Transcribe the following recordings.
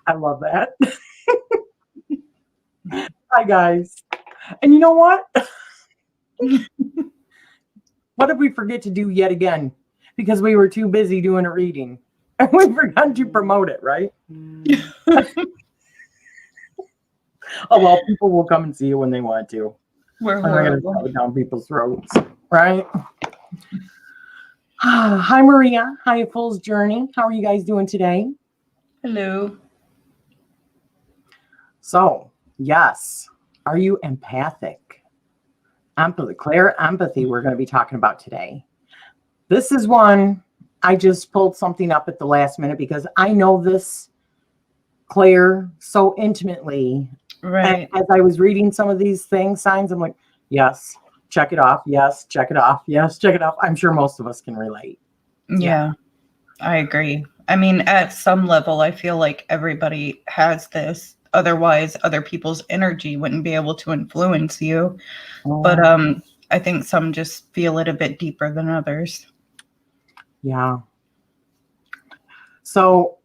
I love that. Hi, guys. And you know what? What did we forget to do yet again? Because we were too busy doing a reading. And we forgot to promote it, right? Oh, well, people will come and see you when they want to. We're I'm not going to horrible. shove it down people's throats, right? Hi, Maria. Hi, Fool's Journey. How are you guys doing today? Hello. So, yes. Are you empathic? Clairempathy we're going to be talking about today. This is one I just pulled something up at the last minute because I know this Clair so intimately. Right. And as I was reading some of these signs, I'm like, yes, check it off. Yes, check it off. Yes, check it off. I'm sure most of us can relate. Yeah, I agree. I mean, at some level, I feel like everybody has this. Otherwise, other people's energy wouldn't be able to influence you. But I think some just feel it a bit deeper than others. Yeah. So,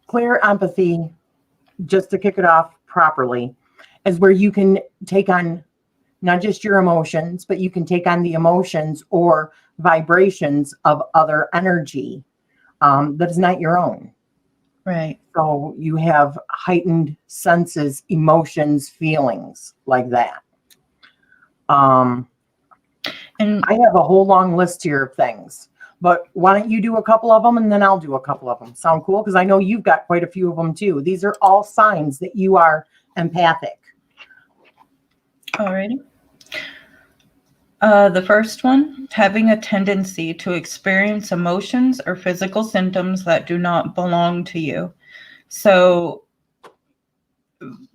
Clairempathy, just to kick it off properly, is where you can take on not just your emotions, but you can take on the emotions or vibrations of other energy that is not your own. Right. So you have heightened senses, emotions, feelings like that. And I have a whole long list here of things, but why don't you do a couple of them and then I'll do a couple of them. Sound cool? Because I know you've got quite a few of them too. These are all signs that you are empathic. Alrighty. The first one, having a tendency to experience emotions or physical symptoms that do not belong to you. So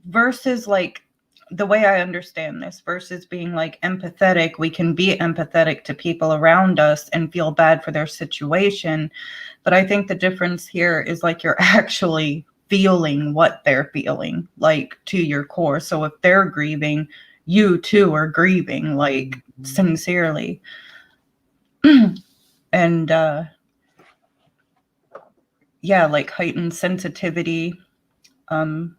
versus like the way I understand this versus being like empathetic, we can be empathetic to people around us and feel bad for their situation. But I think the difference here is like you're actually feeling what they're feeling, like to your core. So if they're grieving, you too are grieving, like sincerely. And yeah, like heightened sensitivity, and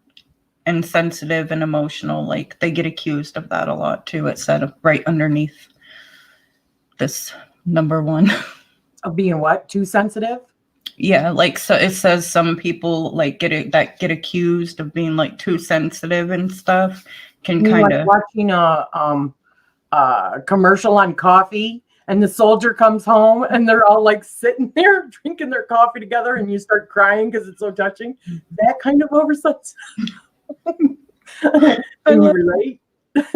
sensitive and emotional, like they get accused of that a lot too. It's said right underneath this number one. Of being what? Too sensitive? Yeah, like so it says some people like get accused of being like too sensitive and stuff can kind of like watching a commercial on coffee and the soldier comes home and they're all like sitting there drinking their coffee together and you start crying because it's so touching. That kind of oversight. Can you relate?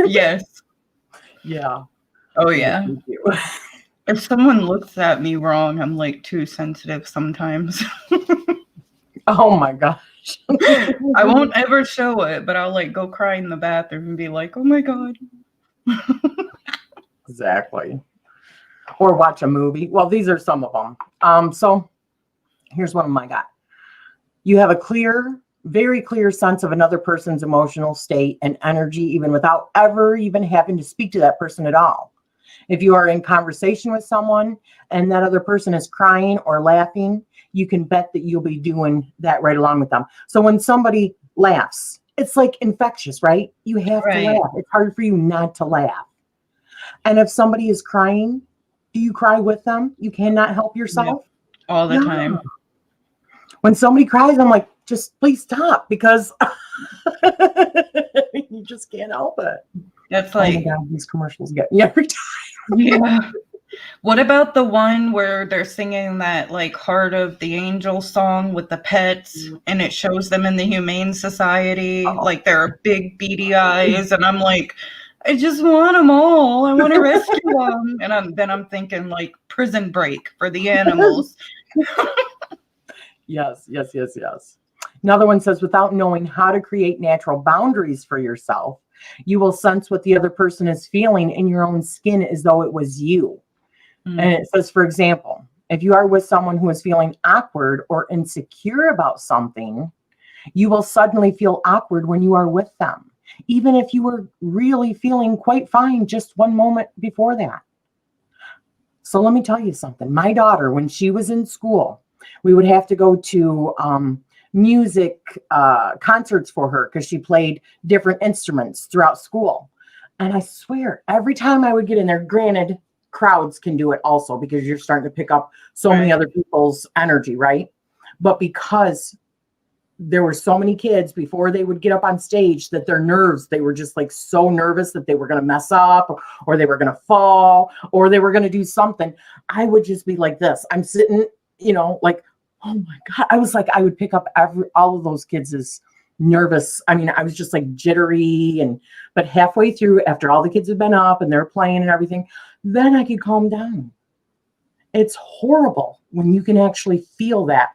Yes. Yeah. Oh yeah. If someone looks at me wrong, I'm like too sensitive sometimes. Oh my gosh. I won't ever show it, but I'll like go cry in the bathroom and be like, oh my God. Exactly. Or watch a movie. Well, these are some of them. So here's one of my got. You have a clear, very clear sense of another person's emotional state and energy, even without ever even having to speak to that person at all. If you are in conversation with someone and that other person is crying or laughing, you can bet that you'll be doing that right along with them. So when somebody laughs, it's like infectious, right? You have to laugh. It's hard for you not to laugh. And if somebody is crying, do you cry with them? You cannot help yourself? Yeah, all the time. When somebody cries, I'm like, just please stop, because you just can't help it. That's like, oh my God, these commercials get me every time. Yeah. What about the one where they're singing that like Heart of the Angel song with the pets and it shows them in the Humane Society, like they're big beady eyes, and I'm like, I just want them all. I want to rescue them. And I'm thinking like Prison Break for the animals. Yes. Another one says, without knowing how to create natural boundaries for yourself, you will sense what the other person is feeling in your own skin as though it was you. And it says, for example, if you are with someone who is feeling awkward or insecure about something, you will suddenly feel awkward when you are with them, even if you were really feeling quite fine just one moment before that. So let me tell you something. My daughter, when she was in school, we would have to go to music concerts for her because she played different instruments throughout school. And I swear, every time I would get in there, granted, crowds can do it also because you're starting to pick up so many other people's energy, right? But because there were so many kids before they would get up on stage that their nerves, they were just like so nervous that they were going to mess up or they were going to fall or they were going to do something. I would just be like this. I'm sitting, you know, like, oh my God. I was like, I would pick up all of those kids' nervous. I mean, I was just like jittery but halfway through, after all the kids had been up and they're playing and everything, then I could calm down. It's horrible when you can actually feel that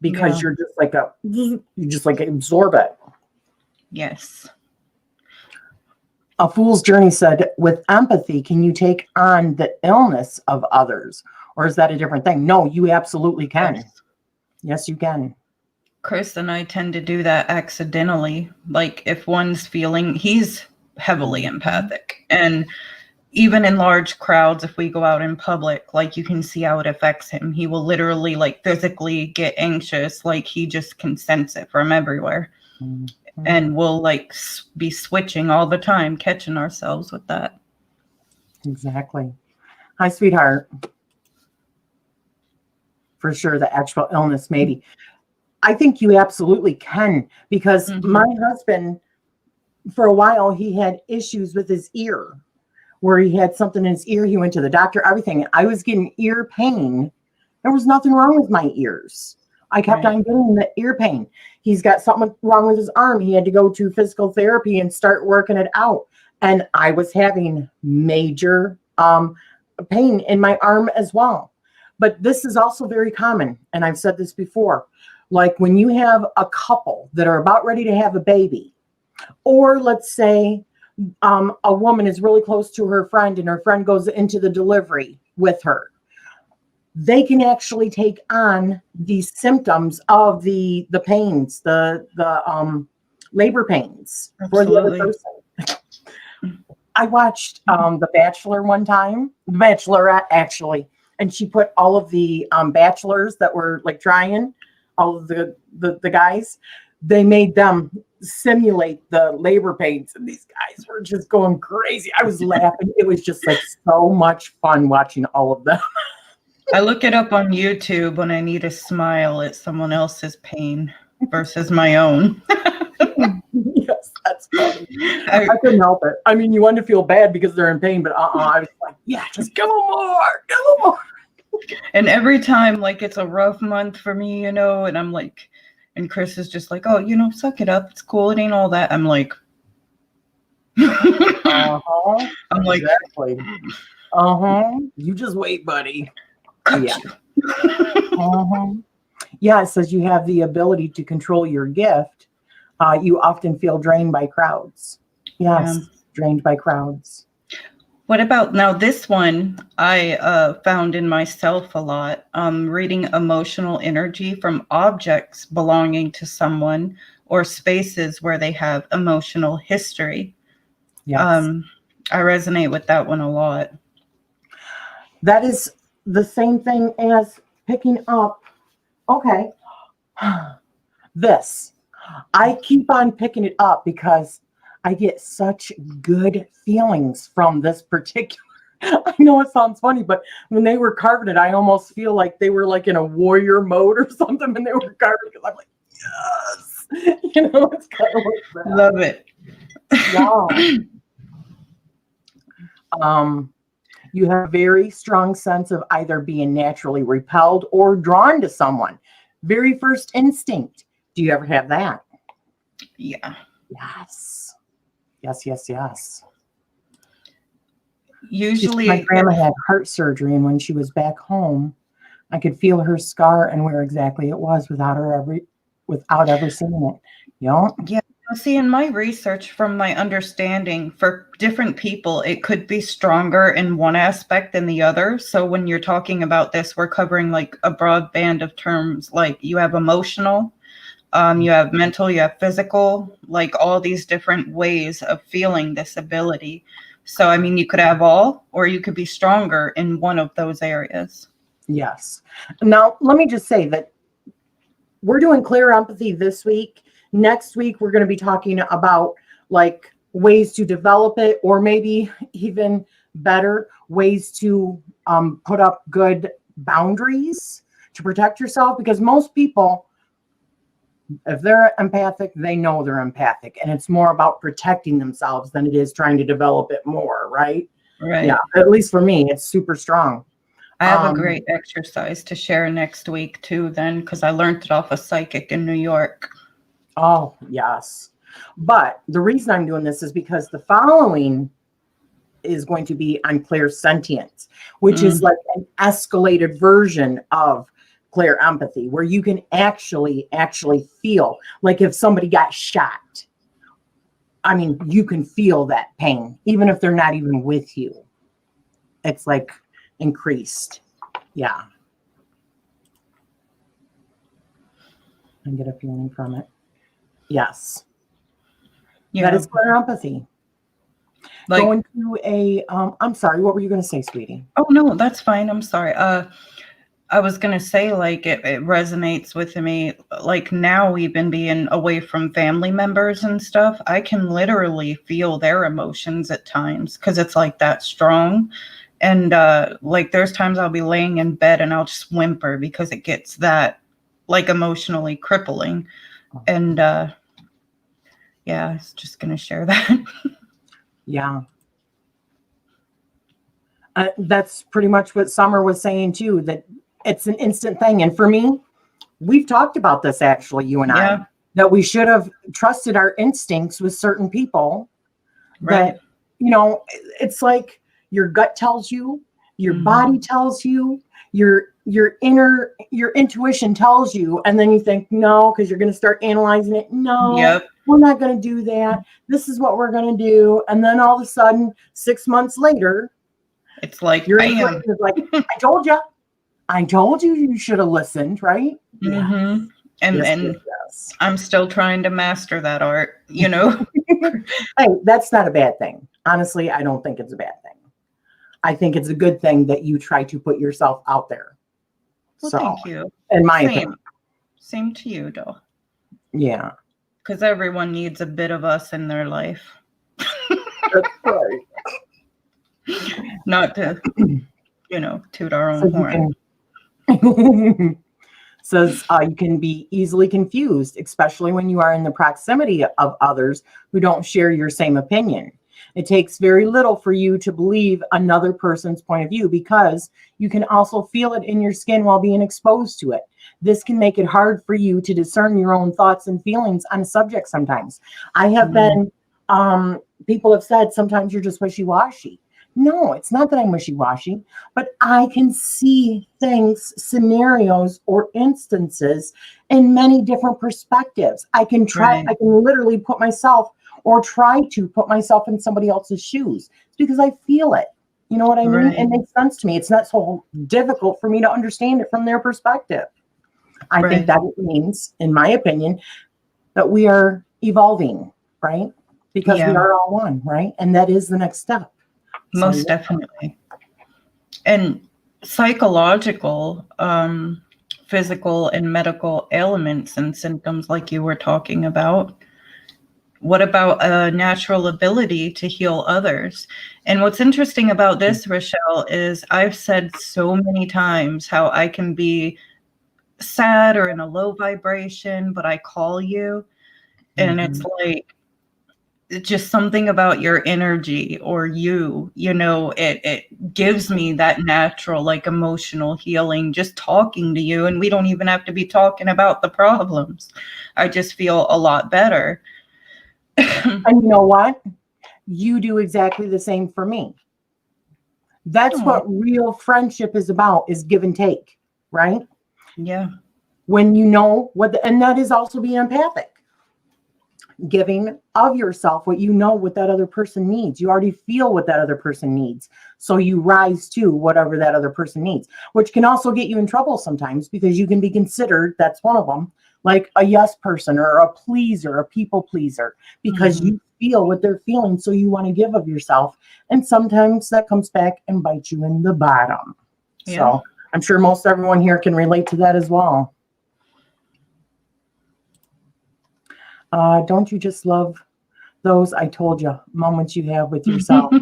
because you're just like you just like absorb it. Yes. A Fool's Journey said, with empathy, can you take on the illness of others? Or is that a different thing? No, you absolutely can. Yes, you can. Chris and I tend to do that accidentally. Like if one's feeling, he's heavily empathic. And even in large crowds, if we go out in public, like you can see how it affects him. He will literally like physically get anxious. Like he just can sense it from everywhere. Mm-hmm. And we'll like be switching all the time, catching ourselves with that. Exactly. Hi, sweetheart. For sure, the actual illness, maybe. I think you absolutely can because my husband, for a while, he had issues with his ear where he had something in his ear. He went to the doctor, everything. I was getting ear pain. There was nothing wrong with my ears. I kept on getting the ear pain. He's got something wrong with his arm. He had to go to physical therapy and start working it out. And I was having major pain in my arm as well. But this is also very common. And I've said this before. Like when you have a couple that are about ready to have a baby, or let's say a woman is really close to her friend and her friend goes into the delivery with her, they can actually take on the symptoms of the pains, the labor pains for the other person. I watched The Bachelor one time, The Bachelorette actually, and she put all of the bachelors that were like trying, all of the guys, they made them simulate the labor pains, and these guys were just going crazy. I was laughing. It was just like so much fun watching all of them. I look it up on YouTube when I need a smile at someone else's pain versus my own. Yes, that's funny. I couldn't help it. I mean, you want to feel bad because they're in pain, but I was like, yeah, just give them more. And every time, like, it's a rough month for me, you know, and I'm like, and Chris is just like, oh, you know, suck it up. It's cool. It ain't all that. I'm like, I'm like, exactly. You just wait, buddy. Yeah. Yeah, it says you have the ability to control your gift. You often feel drained by crowds. Yes, drained by crowds. What about now? This one I found in myself a lot. Reading emotional energy from objects belonging to someone or spaces where they have emotional history. Yes. I resonate with that one a lot. That is the same thing as picking up. Okay. This. I keep on picking it up because I get such good feelings from this particular. I know it sounds funny, but when they were carving it, I almost feel like they were like in a warrior mode or something when they were carving it. I'm like, yes. You know, it's kind of like that. Love it. Wow. You have a very strong sense of either being naturally repelled or drawn to someone. Very first instinct. Do you ever have that? Yeah. Yes. Yes. Usually my grandma had heart surgery, and when she was back home, I could feel her scar and where exactly it was without ever seeing it. You know? Yeah. See, in my research, from my understanding, for different people, it could be stronger in one aspect than the other. So when you're talking about this, we're covering like a broad band of terms. Like you have emotional, you have mental, you have physical, like all these different ways of feeling this ability. So, I mean, you could have all, or you could be stronger in one of those areas. Yes. Now, let me just say that we're doing Clairempathy this week. Next week, we're going to be talking about like ways to develop it, or maybe even better, ways to put up good boundaries to protect yourself. Because most people, if they're empathic, they know they're empathic. And it's more about protecting themselves than it is trying to develop it more, right? Right. Yeah, at least for me, it's super strong. I have a great exercise to share next week too, then, because I learned it off a psychic in New York. Oh, yes. But the reason I'm doing this is because the following is going to be on clairsentience, which is like an escalated version of clairempathy, where you can actually feel like if somebody got shot. I mean, you can feel that pain, even if they're not even with you. It's like increased. Yeah. And get a feeling from it. Yes. Yeah. That is clairempathy. Like, Going to a, I'm sorry, what were you going to say, sweetie? oh, no, that's fine. I'm sorry. I was going to say, like, it resonates with me. Like, now even being away from family members and stuff, I can literally feel their emotions at times because it's like that strong. And like, there's times I'll be laying in bed and I'll just whimper because it gets that, like, emotionally crippling. And yeah, I was just going to share that. Yeah. That's pretty much what Summer was saying too, that it's an instant thing. And for me, we've talked about this actually, you and Yeah. I, that we should have trusted our instincts with certain people. Right. That, you know, it's like your gut tells you, your body tells you, your intuition tells you, and then you think, no, because you're going to start analyzing it. No, Yep. we're not going to do that. This is what we're going to do. And then all of a sudden, 6 months later, It's like, your bam. intuition is like, I told you you should have listened, right? Mm-hmm. And Yes. I'm still trying to master that art, you know? Hey, that's not a bad thing. Honestly, I don't think it's a bad thing. I think it's a good thing that you try to put yourself out there. Well, So, thank you. in my opinion. Same to you, though. Yeah. Because everyone needs a bit of us in their life. That's right. Not to, you know, toot our own horn. Says you can be easily confused, especially when you are in the proximity of others who don't share your same opinion. It takes very little for you to believe another person's point of view because you can also feel it in your skin while being exposed to it. This can make it hard for you to discern your own thoughts and feelings on a subject sometimes. I have been, people have said sometimes you're just wishy-washy. No, it's not that I'm wishy-washy, but I can see things, scenarios, or instances in many different perspectives. I can try, I can literally put myself or try to put myself in somebody else's shoes. It's because I feel it. You know what I mean? It makes sense to me. It's not so difficult for me to understand it from their perspective. I think that means, in my opinion, that we are evolving, right? Because we are all one, right? And that is the next step. Most definitely. And psychological, physical and medical ailments and symptoms like you were talking about. What about a natural ability to heal others? And what's interesting about this, Rachele, is I've said so many times how I can be sad or in a low vibration, but I call you. And it's like, it's just something about your energy or you know, it gives me that natural, like, emotional healing just talking to you. And we don't even have to be talking about the problems. I just feel a lot better. And you know what? You do exactly the same for me. That's what real friendship is about, is give and take, right? Yeah. When you know what, and that is also being empathic. Giving of yourself what you know what that other person needs. You already feel what that other person needs. So you rise to whatever that other person needs, which can also get you in trouble sometimes because you can be considered, that's one of them, like a yes person or a pleaser, a people pleaser, because you feel what they're feeling. So you want to give of yourself. And sometimes that comes back and bites you in the bottom. Yeah. So I'm sure most everyone here can relate to that as well. Don't you just love those, I told you, moments you have with yourself?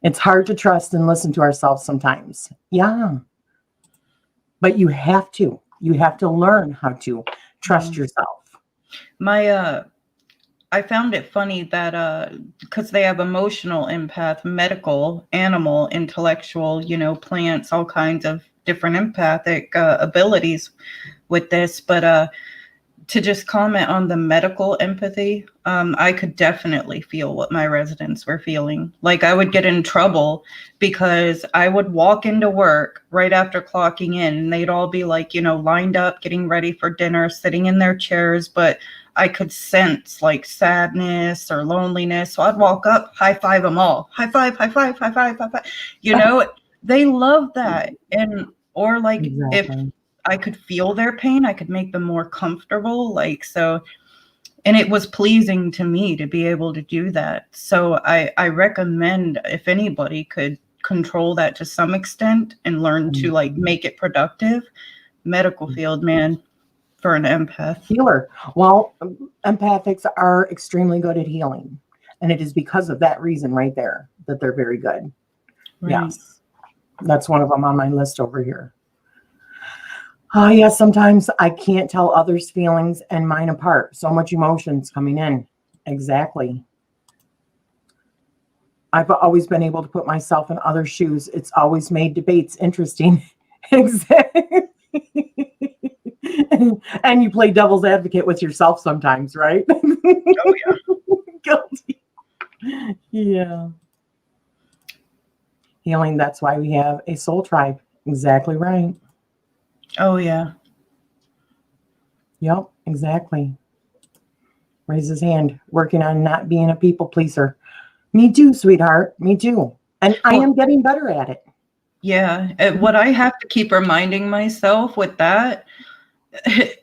It's hard to trust and listen to ourselves sometimes. Yeah. But you have to. You have to learn how to trust yourself. I found it funny that because they have emotional empath, medical, animal, intellectual, plants, all kinds of different empathic abilities with this. But to just comment on the medical empathy, I could definitely feel what my residents were feeling. Like I would get in trouble because I would walk into work right after clocking in and they'd all be like, lined up, getting ready for dinner, sitting in their chairs. But I could sense like sadness or loneliness. So I'd walk up, high five them all. High five, high five, high five, high five. They love that. Or like if I could feel their pain, I could make them more comfortable. And it was pleasing to me to be able to do that. So I recommend if anybody could control that to some extent and learn to make it productive, medical field, man, for an empath. Healer. Well, empathics are extremely good at healing. And it is because of that reason right there that they're very good. Right. Yes. That's one of them on my list over here. Yes, sometimes I can't tell others' feelings and mine apart. So much emotions coming in. Exactly. I've always been able to put myself in other shoes. It's always made debates interesting. Exactly. And you play devil's advocate with yourself sometimes, right? Oh, yeah. Guilty. Yeah. Healing, that's why we have a soul tribe. Exactly right. Oh, yeah. Yep, exactly. Raise his hand, working on not being a people pleaser. Me too, sweetheart. Me too. And I am getting better at it. Yeah. What I have to keep reminding myself with that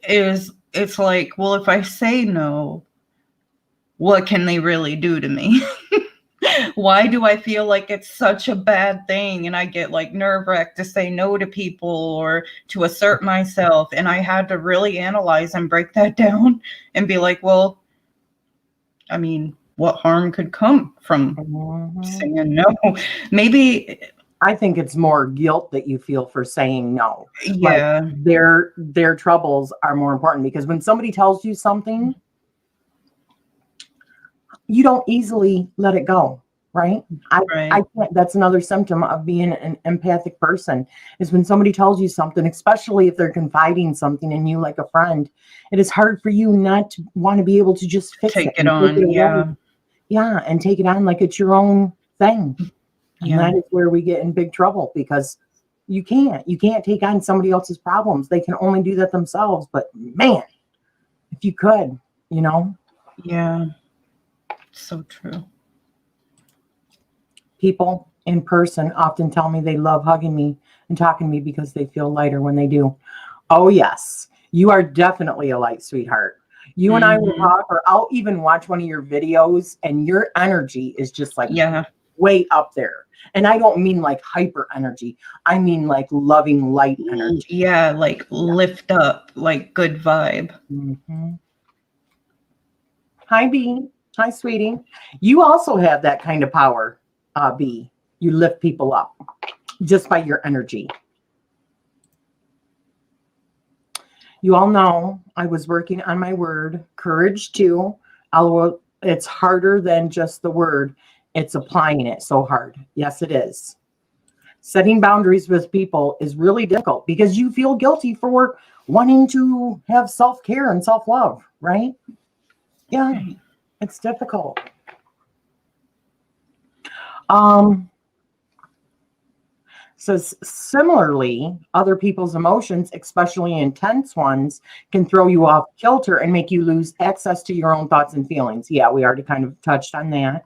is it's like, well, if I say no, what can they really do to me? Why do I feel like it's such a bad thing? And I get like nerve-wracked to say no to people or to assert myself. And I had to really analyze and break that down and be like, well, I mean, what harm could come from saying no? Maybe I think it's more guilt that you feel for saying no. Yeah. Like their troubles are more important because when somebody tells you something, you don't easily let it go, right? I can't. That's another symptom of being an empathic person is when somebody tells you something, especially if they're confiding something in you like a friend, it is hard for you not to want to be able to just fix take it on. Yeah, and take it on like it's your own thing. And that is where we get in big trouble because you can't take on somebody else's problems. They can only do that themselves. But man, if you could, Yeah. So true. People in person often tell me they love hugging me and talking to me because they feel lighter when they do. Oh, yes. You are definitely a light sweetheart. You and I will talk, or I'll even watch one of your videos and your energy is just like way up there. And I don't mean like hyper energy. I mean like loving light energy. Yeah, like lift up, like good vibe. Mm-hmm. Hi, B. Hi, sweetie. You also have that kind of power, B. You lift people up just by your energy. You all know I was working on my word, courage too. Although it's harder than just the word. It's applying it so hard. Yes, it is. Setting boundaries with people is really difficult because you feel guilty for wanting to have self-care and self-love, right? Yeah, it's difficult. So similarly, other people's emotions, especially intense ones, can throw you off kilter and make you lose access to your own thoughts and feelings. Yeah, we already kind of touched on that.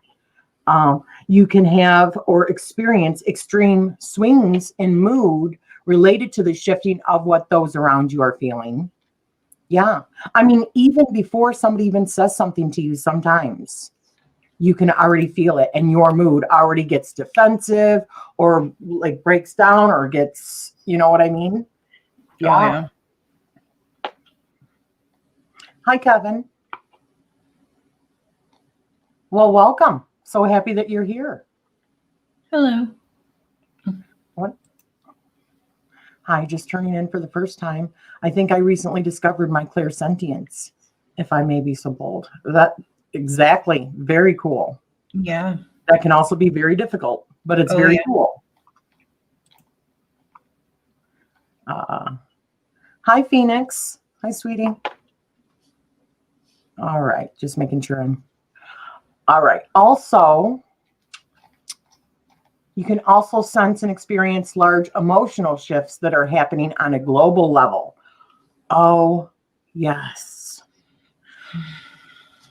You can have or experience extreme swings in mood related to the shifting of what those around you are feeling. Yeah. I mean, even before somebody even says something to you, sometimes you can already feel it and your mood already gets defensive or like breaks down or gets, you know what I mean? Yeah. Hi, Kevin. Well, welcome. So happy that you're here. Hello. What? Hi, just turning in for the first time. I think I recently discovered my clairsentience, if I may be so bold. That exactly. Very cool. Yeah. That can also be very difficult, but it's Oh, very yeah. cool. Hi, Phoenix. Hi, sweetie. All right, just making sure I'm all right. Also, you can also sense and experience large emotional shifts that are happening on a global level. Oh, yes.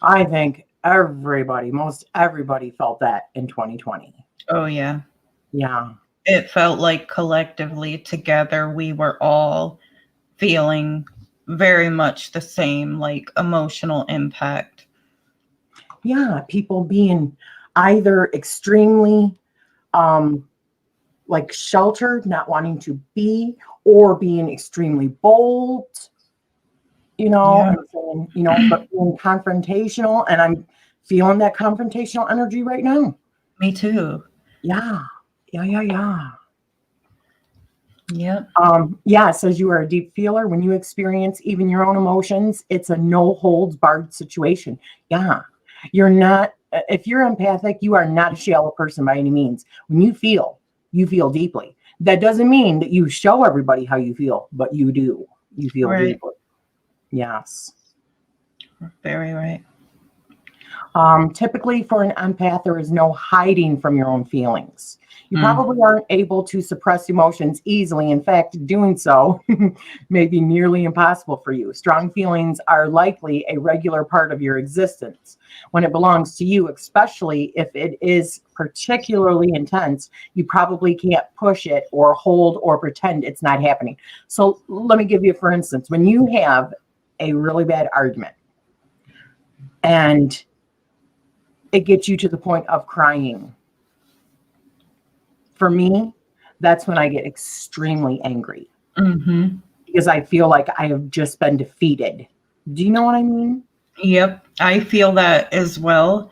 I think most everybody felt that in 2020. Oh, yeah. Yeah. It felt like collectively together we were all feeling very much the same, like emotional impact. Yeah. People being either extremely like sheltered, not wanting to be, or being extremely bold, Yeah. and saying, but being confrontational. And I'm feeling that confrontational energy right now. Me too. Yeah. Yeah. Yep. Yeah, it says you are a deep feeler. When you experience even your own emotions, it's a no holds barred situation. Yeah. You're not, if you're empathic, you are not a shallow person by any means. When you feel deeply. That doesn't mean that you show everybody how you feel, but you do. You feel Right. deeply. Yes. Very right. Typically, for an empath, there is no hiding from your own feelings. You probably aren't able to suppress emotions easily. In fact, doing so may be nearly impossible for you. Strong feelings are likely a regular part of your existence. When it belongs to you, especially if it is particularly intense, you probably can't push it or hold or pretend it's not happening. So let me give you, for instance, when you have a really bad argument and it gets you to the point of crying. For me, that's when I get extremely angry because I feel like I have just been defeated. Do you know what I mean? Yep. I feel that as well.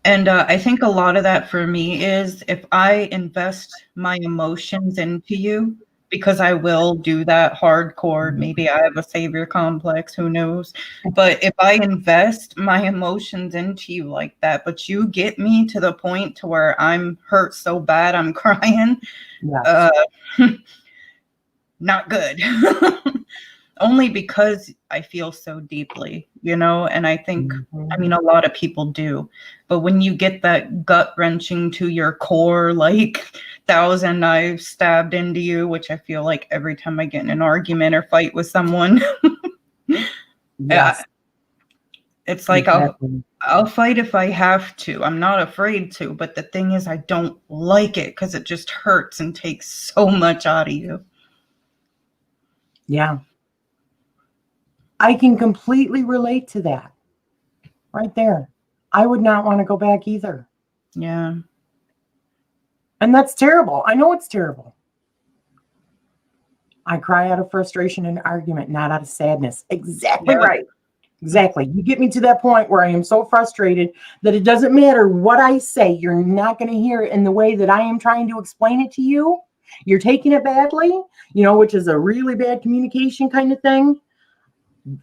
And I think a lot of that for me is if I invest my emotions into you, because I will do that hardcore. Maybe I have a savior complex, who knows? But if I invest my emotions into you like that, but you get me to the point to where I'm hurt so bad I'm crying, Yes. not good. Only because I feel so deeply, and I think, I mean, a lot of people do, but when you get that gut wrenching to your core, like 1,000 knives stabbed into you, which I feel like every time I get in an argument or fight with someone, Yes. it's like Exactly. I'll fight if I have to. I'm not afraid to, but the thing is, I don't like it because it just hurts and takes so much out of you. Yeah. I can completely relate to that right there. I would not want to go back either. Yeah. And that's terrible. I know it's terrible. I cry out of frustration and argument, not out of sadness. Exactly Yep. right. Exactly. You get me to that point where I am so frustrated that it doesn't matter what I say. You're not going to hear it in the way that I am trying to explain it to you. You're taking it badly, which is a really bad communication kind of thing.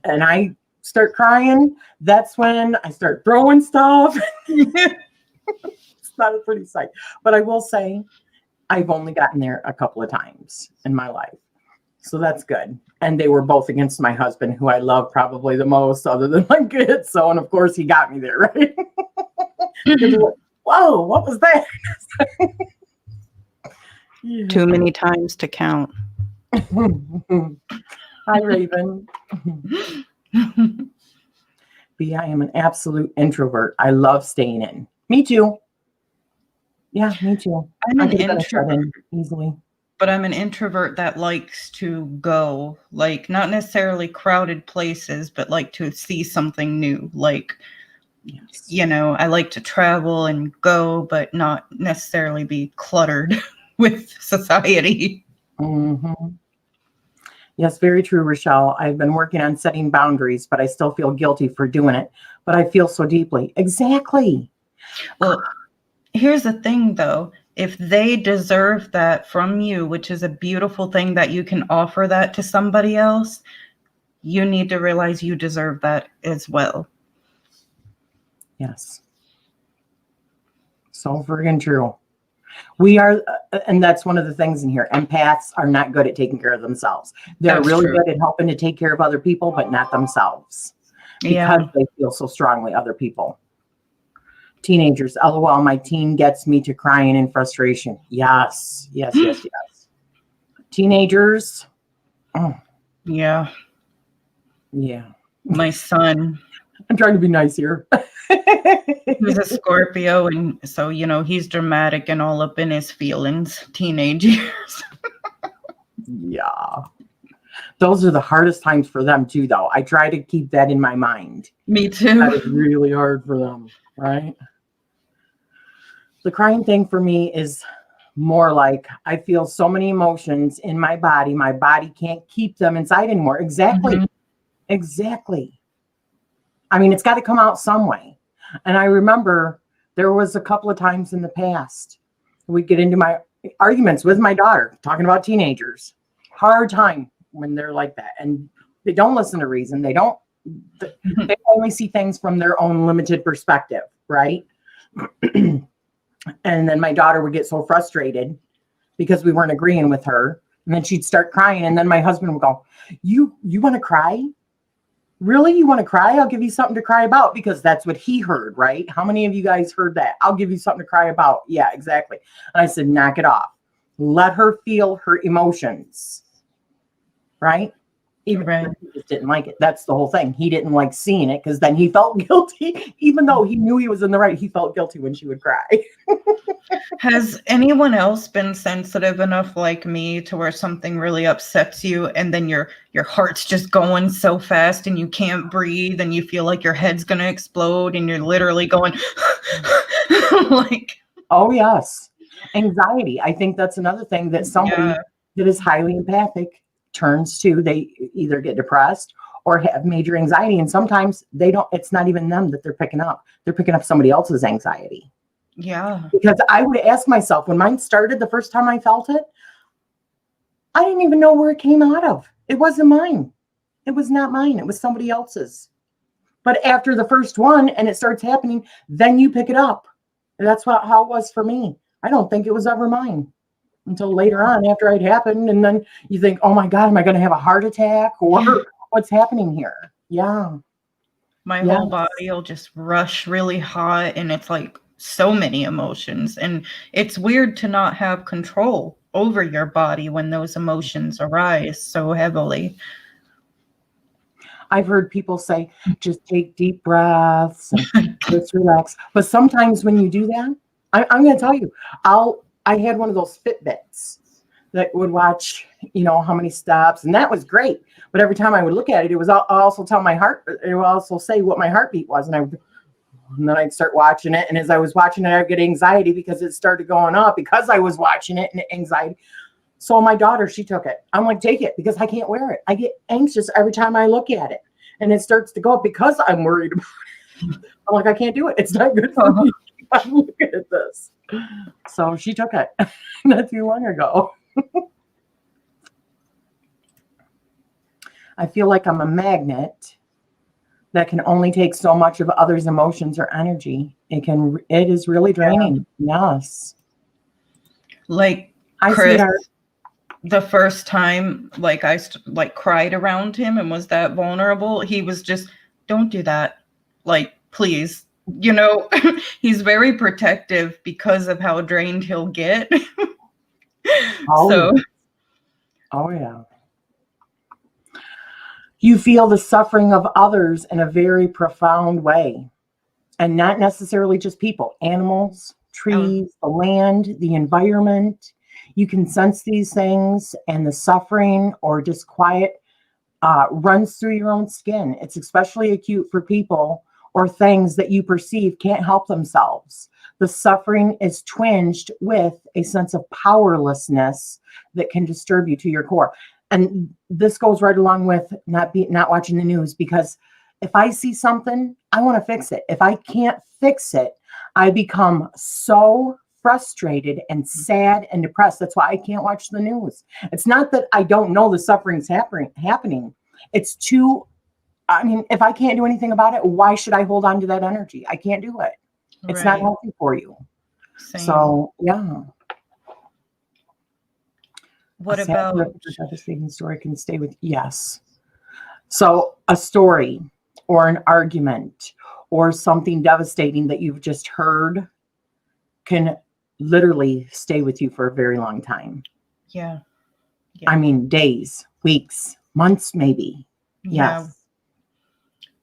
And I start crying. That's when I start throwing stuff. It's not a pretty sight. But I will say, I've only gotten there a couple of times in my life. So that's good. And they were both against my husband, who I love probably the most other than my kids. So, and of course he got me there, right? Whoa, what was that? Yeah. Too many times to count. Hi, Raven. B, I am an absolute introvert. I love staying in. Me too. Yeah, me too. I'm I an could have been a introvert. shut-in easily. But I'm an introvert that likes to go, like, not necessarily crowded places, but like to see something new. Like, Yes. I like to travel and go, but not necessarily be cluttered with society. Mm-hmm. Yes, very true, Rachele. I've been working on setting boundaries, but I still feel guilty for doing it. But I feel so deeply. Exactly. Well, here's the thing, though. If they deserve that from you, which is a beautiful thing that you can offer that to somebody else, you need to realize you deserve that as well. Yes. So friggin' true. We are, and that's one of the things in here. Empaths are not good at taking care of themselves. They're That's really true. good at helping to take care of other people, but not themselves because Yeah. they feel so strongly other people. Teenagers, LOL, my teen gets me to crying in frustration. Yes, yes, yes, yes. Teenagers, oh, Yeah. yeah. My son, I'm trying to be nice here. he's a Scorpio, and so, you know, he's dramatic and all up in his feelings, teenage years. Yeah. Those are the hardest times for them too, though. I try to keep that in my mind. Me That too. is really hard for them, right? The crying thing for me is more like I feel so many emotions in my body. My body can't keep them inside anymore. Exactly. Mhm. Exactly. I mean, it's got to come out some way. And I remember there was a couple of times in the past we'd get into my arguments with my daughter talking about teenagers. Hard time when they're like that. And they don't listen to reason. They only see things from their own limited perspective, right? And then my daughter would get so frustrated because we weren't agreeing with her. And then she'd start crying. And then my husband would go, You want to cry? Really? You want to cry? I'll give you something to cry about, because that's what he heard, right? How many of you guys heard that? I'll give you something to cry about. Yeah, exactly. And I said, knock it off. Let her feel her emotions, right? Even Right. he just didn't like it. That's the whole thing. He didn't like seeing it because then he felt guilty. Even though he knew he was in the right, he felt guilty when she would cry. Has anyone else been sensitive enough like me to where something really upsets you and then your heart's just going so fast and you can't breathe and you feel like your head's going to explode and you're literally going like, Oh, yes. Anxiety. I think that's another thing that somebody yeah, that is highly empathic turns to. They either get depressed or have major anxiety. And sometimes it's not even them that they're picking up. They're picking up somebody else's anxiety. yeah, Because I would ask myself, when mine started the first time I felt it, I didn't even know where it came out of. It wasn't mine. It was not mine. It was somebody else's. But after the first one and it starts happening, then you pick it up. And that's how it was for me. I don't think it was ever mine until later on after it happened. And then you think, oh my God, am I going to have a heart attack? Or what's happening here? Yeah. my Yeah. whole body will just rush really hot and it's like so many emotions. And it's weird to not have control over your body when those emotions arise so heavily. I've heard people say, just take deep breaths and just relax. But sometimes when you do that, I'm going to tell you, I had one of those Fitbits that would watch, how many steps, and that was great. But every time I would look at it, it was also tell my heart. It would also say what my heartbeat was, and then I'd start watching it. And as I was watching it, I'd get anxiety because it started going up because I was watching it, and anxiety. So my daughter, she took it. I'm like, take it, because I can't wear it. I get anxious every time I look at it. And it starts to go up because I'm worried about it. I'm like, I can't do it. It's not good for me. I'm looking at this. So she took it not too long ago. I feel like I'm a magnet that can only take so much of others' emotions or energy. It is really draining. Yeah. Yes. Like I Chris, see her. the first time, like I cried around him and was that vulnerable, he was just, don't do that. Like, please, he's very protective because of how drained he'll get. So, Oh, yeah. You feel the suffering of others in a very profound way, and not necessarily just people, animals, trees, the land, the environment. You can sense these things, and the suffering or disquiet runs through your own skin. It's especially acute for people or things that you perceive can't help themselves. The suffering is twinged with a sense of powerlessness that can disturb you to your core. and this goes right along with not watching the news, because if I see something, I want to fix it. If I can't fix it, I become so frustrated and sad and depressed. That's why I can't watch the news. It's not that I don't know the suffering's happening. It's too, I mean, if I can't do anything about it, why should I hold on to that energy? I can't do it. It's not healthy for you. Same. So, yeah. What about a devastating story can stay with? Yes. So a story or an argument or something devastating that you've just heard can literally stay with you for a very long time. Yeah. I mean, days, weeks, months, maybe. Yeah. Yes.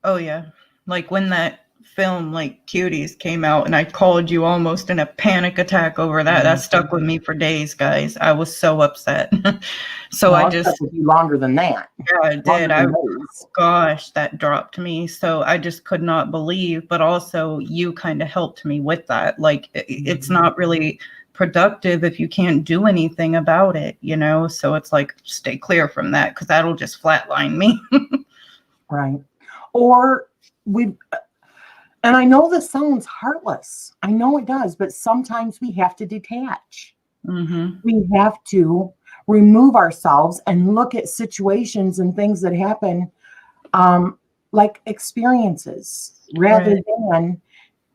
Oh yeah. Like when that film like Cuties came out and I called you almost in a panic attack over that. That stuck with me for days, guys. I was so upset. So well, I just stuck with you longer than that. Yeah, it did. Gosh, that dropped me. So I just could not believe, but also you kind of helped me with that. Like it's not really productive if you can't do anything about it, you know? So it's like, stay clear from that because that'll just flatline me. Right. Or and I know this sounds heartless. I know it does, but sometimes we have to detach. Mm-hmm. We have to remove ourselves and look at situations and things that happen like experiences rather than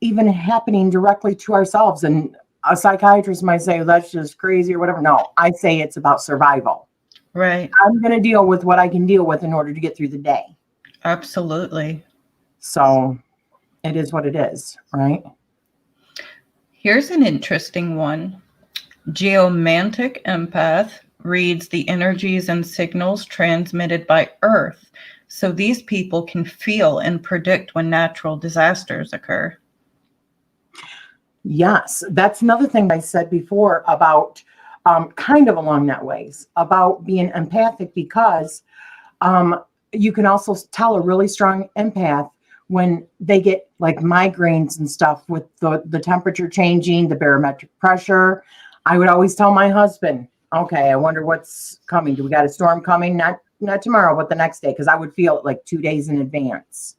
even happening directly to ourselves. And a psychiatrist might say, that's just crazy or whatever. No, I say it's about survival. Right. I'm going to deal with what I can deal with in order to get through the day. Absolutely. So it is what it is, right? Here's an interesting one. Geomantic empath reads the energies and signals transmitted by Earth. So these people can feel and predict when natural disasters occur. Yes, that's another thing I said before about kind of along that ways about being empathic, because you can also tell a really strong empath when they get like migraines and stuff with the temperature changing, the barometric pressure. I would always tell my husband, okay, I wonder what's coming. Do we got a storm coming? Not tomorrow, but the next day, because I would feel it like 2 days in advance.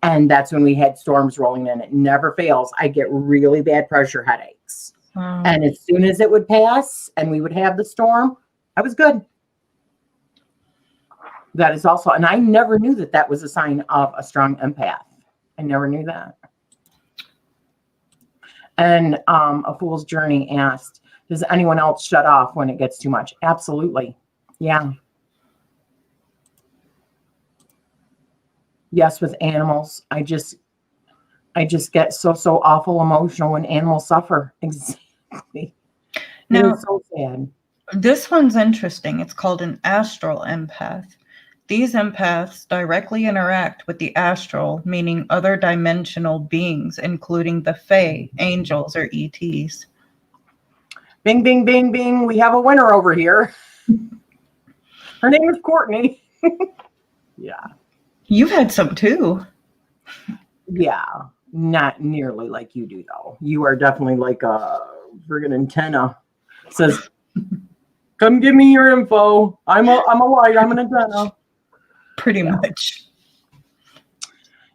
And that's when we had storms rolling in. It never fails. I get really bad pressure headaches. Wow. And as soon as it would pass and we would have the storm, I was good. That is also, and I never knew that was a sign of a strong empath. I never knew that. And A Fool's Journey asked, does anyone else shut off when it gets too much? Absolutely. Yeah. Yes, with animals. I just get so awful emotional when animals suffer. Exactly. Now, it's so sad. This one's interesting. It's called an astral empath. These empaths directly interact with the astral, meaning other dimensional beings, including the Fae, angels, or ETs. Bing, bing, bing, bing. We have a winner over here. Her name is Cortney. Yeah. You've had some too. Yeah. Not nearly like you do, though. You are definitely like a friggin' antenna. Says, come give me your info. I'm a light. I'm an antenna. Pretty much.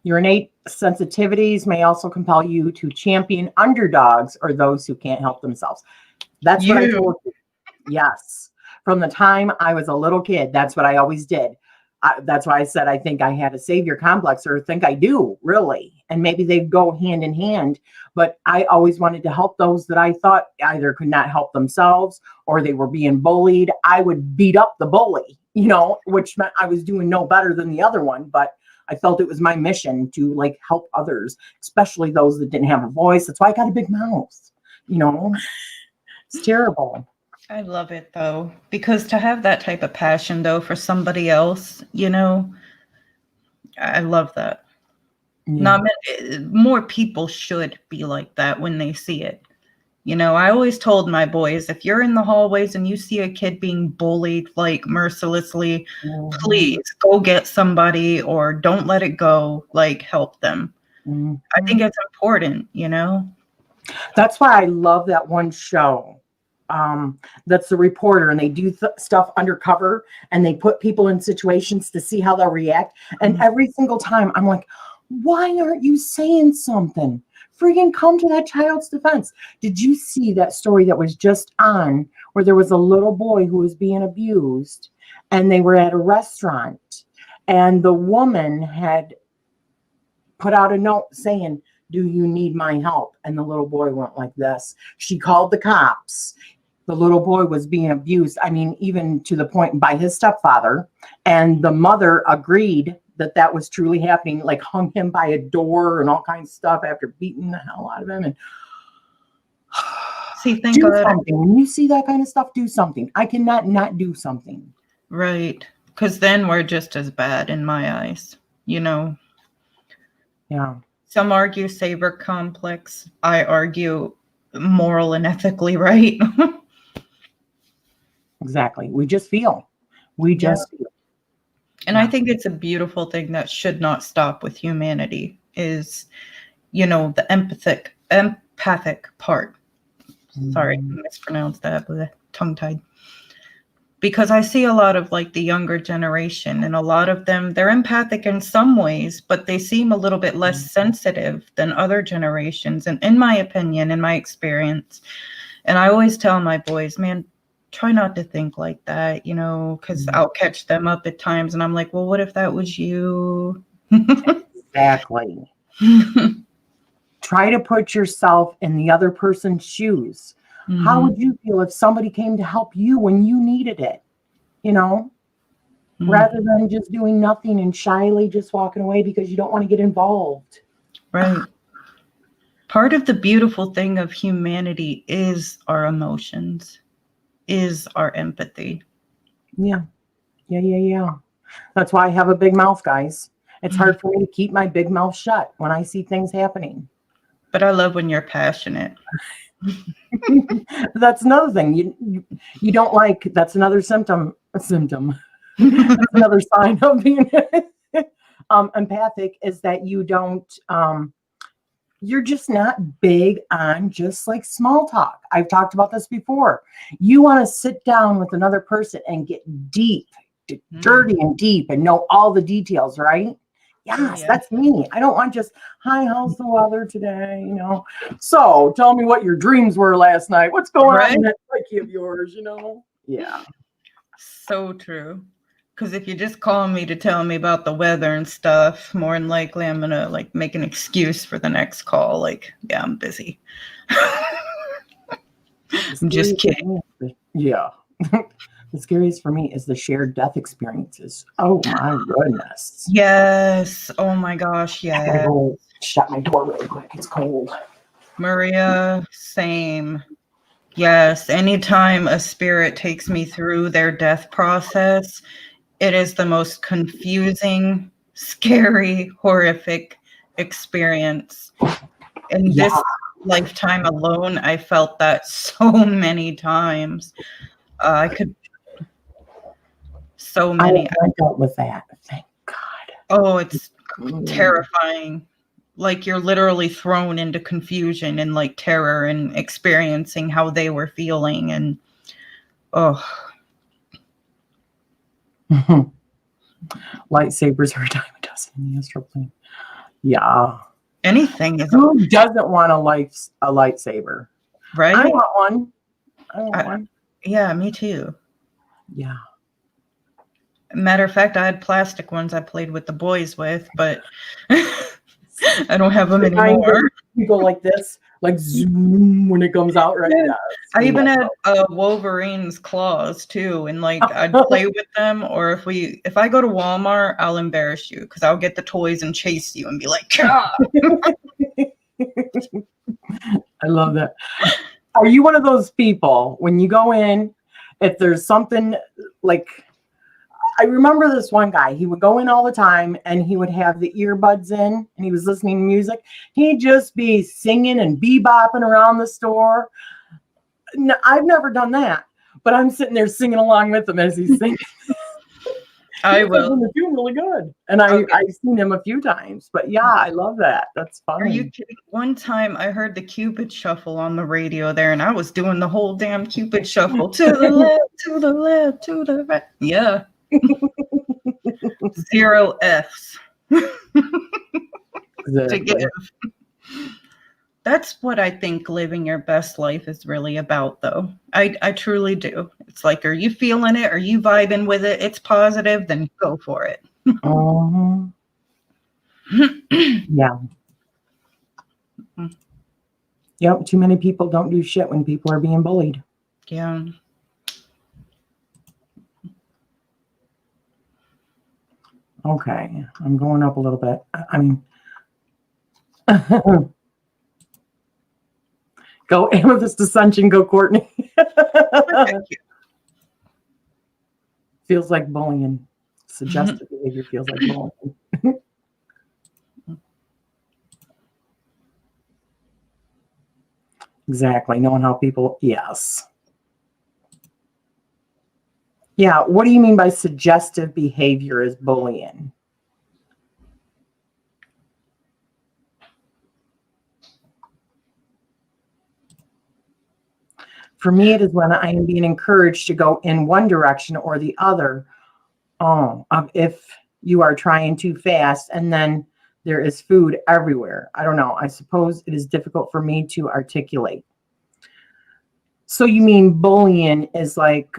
Your innate sensitivities may also compel you to champion underdogs or those who can't help themselves. That's what I told you. Yes. From the time I was a little kid, that's what I always did. That's why I said I think I had a savior complex, or think I do, really. And maybe they go hand in hand. But I always wanted to help those that I thought either could not help themselves or they were being bullied. I would beat up the bully, which meant I was doing no better than the other one. But I felt it was my mission to like help others, especially those that didn't have a voice. That's why I got a big mouth. It's terrible. I love it though, because to have that type of passion though for somebody else, I love that. Yeah. More people should be like that when they see it. I always told my boys, if you're in the hallways and you see a kid being bullied like mercilessly, please go get somebody or don't let it go, like help them. I think it's important, That's why I love that one show. that's the reporter, and they do stuff undercover, and they put people in situations to see how they'll react. And every single time I'm like, why aren't you saying something? Freaking come to that child's defense. Did you see that story that was just on where there was a little boy who was being abused, and they were at a restaurant, and the woman had put out a note saying, do you need my help? And the little boy went like this. She called the cops. The little boy was being abused. I mean, even to the point by his stepfather. And the mother agreed that that was truly happening, like hung him by a door and all kinds of stuff after beating the hell out of him. And see, think do about something. When you see that kind of stuff, do something. I cannot not do something. right. Because then we're just as bad in my eyes, you know. Yeah. Some argue saber complex. I argue moral and ethically right. Exactly. We just feel. We just feel. And I think it's a beautiful thing that should not stop with humanity is, you know, the empathic part. Sorry, I mispronounced that, but tongue-tied. Because I see a lot of like the younger generation, and a lot of them, they're empathic in some ways, but they seem a little bit less sensitive than other generations. And in my opinion, in my experience, and I always tell my boys, man, try not to think like that, you know, because I'll catch them up at times. And I'm like, well, what if that was you? Exactly. Try to put yourself in the other person's shoes. Mm-hmm. How would you feel if somebody came to help you when you needed it? You know, rather than just doing nothing and shyly just walking away because you don't want to get involved. Right. Part of the beautiful thing of humanity is our emotions, is our empathy. Yeah. That's why I have a big mouth, guys. It's hard for me to keep my big mouth shut when I see things happening. But I love when you're passionate. That's another thing you don't like. That's another symptom. That's another sign of being empathic, is that you don't you're just not big on just like small talk. I've talked about this before. You want to sit down with another person and get deep, dirty and deep, and know all the details, right? Yes, that's me. I don't want just, hi, how's the weather today? You know, so tell me what your dreams were last night. What's going on in that psyche of yours, you know? Yeah. So true. Because if you just call me to tell me about the weather and stuff, more than likely I'm going to like make an excuse for the next call. Like, yeah, I'm busy. I'm just kidding. Yeah. The scariest for me is the shared death experiences. Oh my goodness. Yes. Oh my gosh. Yeah. I gotta go shut my door really quick. It's cold. Maria, same. Yes. Anytime a spirit takes me through their death process, it is the most confusing, scary, horrific experience. In this lifetime alone, I felt that so many times. So many. I dealt with that. Thank God. Oh, it's terrifying. Like you're literally thrown into confusion and like terror and experiencing how they were feeling. And lightsabers are a dime a dozen in the astral plane. Yeah. Anything is. Who doesn't want a lightsaber? Right? I want one. Yeah, me too. Yeah. Matter of fact, I had plastic ones I played with the boys with, but I don't have them anymore. You go like this, like zoom when it comes out, right? Yeah, I even had Wolverine's claws too, and like I'd play with them. Or if I go to Walmart, I'll embarrass you because I'll get the toys and chase you and be like, "Ah!" I love that. Are you one of those people when you go in, if there's something like? I remember this one guy, he would go in all the time and he would have the earbuds in and he was listening to music. He'd just be singing and bebopping around the store. No, I've never done that, but I'm sitting there singing along with him as he's singing. I He says when will. they're doing really good. And Okay. I've seen him a few times. But yeah, I love that. That's Are you fun. kidding? One time I heard the Cupid shuffle on the radio there, and I was doing the whole damn Cupid shuffle to the left, to the left, to the right. Yeah. 0 F's to give. Exactly. That's what I think living your best life is really about, though. I truly do. It's like, are you feeling it? Are you vibing with it? It's positive, then go for it. Mhm. Yeah. Yep. Too many people don't do shit when people are being bullied. Yeah. Okay. I'm going up a little bit. I mean, go Amethyst Ascension, go Cortney. Thank you. Feels like bullying. Suggestive behavior feels like bullying. Exactly. Knowing how people, yes. Yeah. What do you mean by suggestive behavior is bullying? For me, it is when I am being encouraged to go in one direction or the other. If you are trying too fast and then there is food everywhere. I don't know. I suppose it is difficult for me to articulate. So you mean bullying is like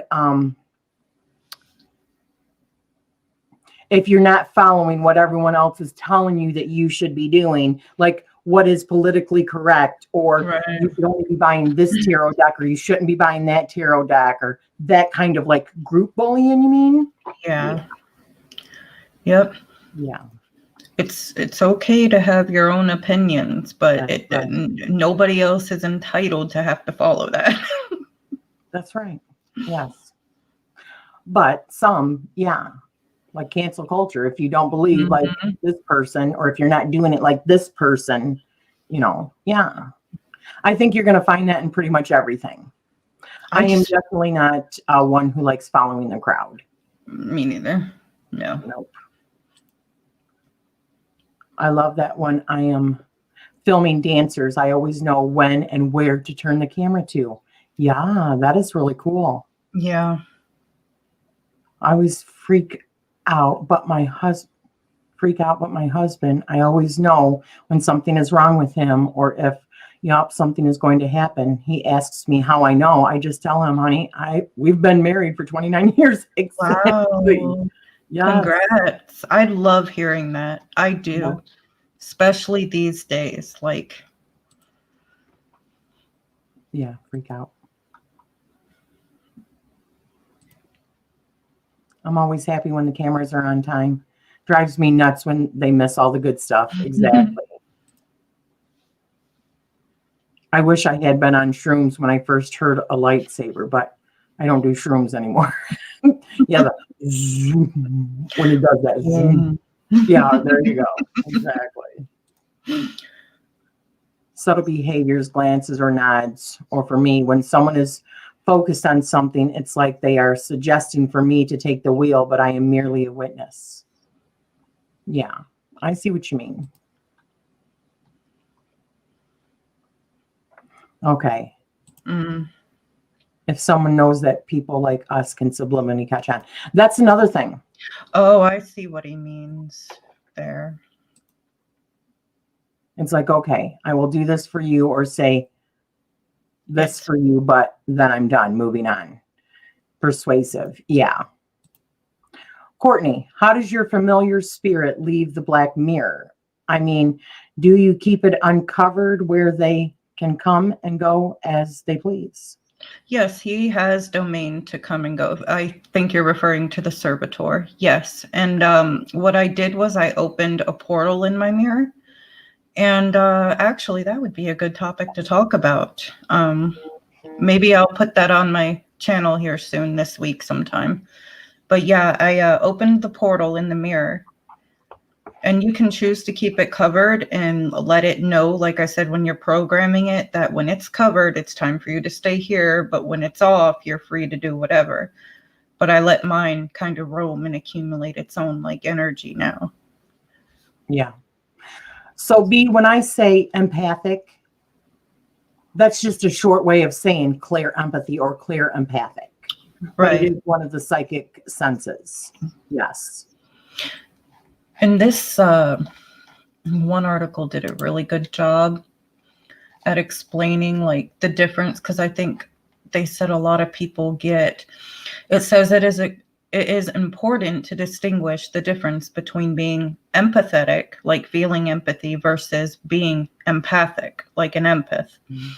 if you're not following what everyone else is telling you that you should be doing, like what is politically correct, or Right. you should only be buying this tarot deck, or you shouldn't be buying that tarot deck, or that kind of like group bullying, you mean? Yeah. Yep. Yeah. It's okay to have your own opinions, but That's right. nobody else is entitled to have to follow that. That's right. Yes. But some, yeah, like cancel culture. If you don't believe like Mhm. this person, or if you're not doing it like this person, yeah. I think you're going to find that in pretty much everything. I am definitely not one who likes following the crowd. Me neither. No. Nope. I love that when I am filming dancers, I always know when and where to turn the camera to. Yeah, that is really cool. Yeah. I always freak out, but my husband, I always know when something is wrong with him, or if something is going to happen. He asks me how I know. I just tell him, honey, we've been married for 29 years. Exactly. Wow. Yes. Congrats. I love hearing that. I do. Yeah. Especially these days. Like, Yeah, freak out. I'm always happy when the cameras are on time. Drives me nuts when they miss all the good stuff. Exactly. I wish I had been on shrooms when I first heard a lightsaber, but I don't do shrooms anymore. Yeah, the zoom, when it does that zoom. Yeah, there you go. Exactly. Subtle behaviors, glances, or nods. Or for me, when someone is focused on something, it's like they are suggesting for me to take the wheel, but I am merely a witness. Yeah, I see what you mean. Okay. If someone knows that people like us can subliminally catch on. That's another thing. Oh, I see what he means there. It's like, okay, I will do this for you, or say this for you, but then I'm done, moving on. Persuasive. Yeah. Cortney, how does your familiar spirit leave the black mirror? I mean, do you keep it uncovered where they can come and go as they please? Yes, he has domain to come and go. I think you're referring to the servitor. Yes. And what I did was I opened a portal in my mirror. And actually, that would be a good topic to talk about. Maybe I'll put that on my channel here soon this week sometime. But yeah, I opened the portal in the mirror. And you can choose to keep it covered and let it know, like I said, when you're programming it, that when it's covered, it's time for you to stay here. But when it's off, you're free to do whatever. but I let mine kind of roam and accumulate its own like energy now. Yeah. So B, when I say empathic, that's just a short way of saying clairempathy or clairempathic. But it is one of the psychic senses. Yes. And this one article did a really good job at explaining like the difference, because I think they said a lot of people get, it says it is important to distinguish the difference between being empathetic, like feeling empathy, versus being empathic, like an empath. Mm-hmm.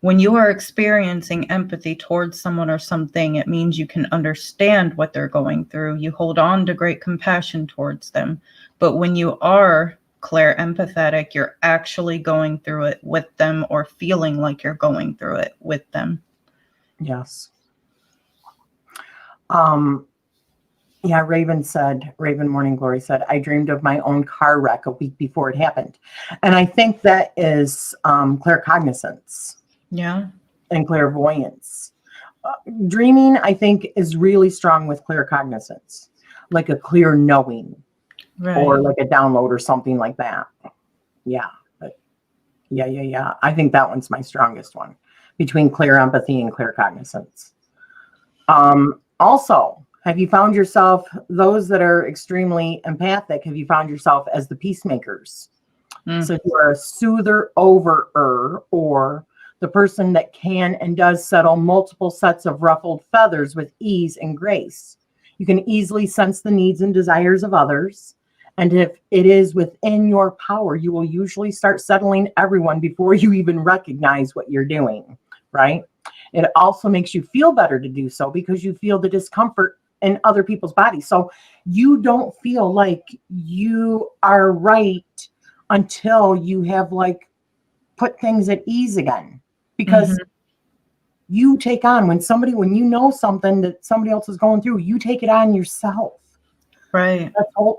When you are experiencing empathy towards someone or something, it means you can understand what they're going through. You hold on to great compassion towards them. But when you are clairempathetic, you're actually going through it with them, or feeling like you're going through it with them. Yes. Yeah, Raven Morning Glory said, I dreamed of my own car wreck a week before it happened. And I think that is claircognizance. Yeah. And clairvoyance. Dreaming, I think, is really strong with claircognizance, like a clear knowing, right, or like a download or something like that. Yeah. But yeah. I think that one's my strongest one, between clairempathy and claircognizance. Also, have you found yourself, those that are extremely empathic, have you found yourself as the peacemakers? So you are a soother overer, or the person that can and does settle multiple sets of ruffled feathers with ease and grace. You can easily sense the needs and desires of others. And if it is within your power, you will usually start settling everyone before you even recognize what you're doing, right? It also makes you feel better to do so, because you feel the discomfort in other people's bodies. So you don't feel like you are right until you have like put things at ease again. Because you take on, when you know something that somebody else is going through, you take it on yourself. Right.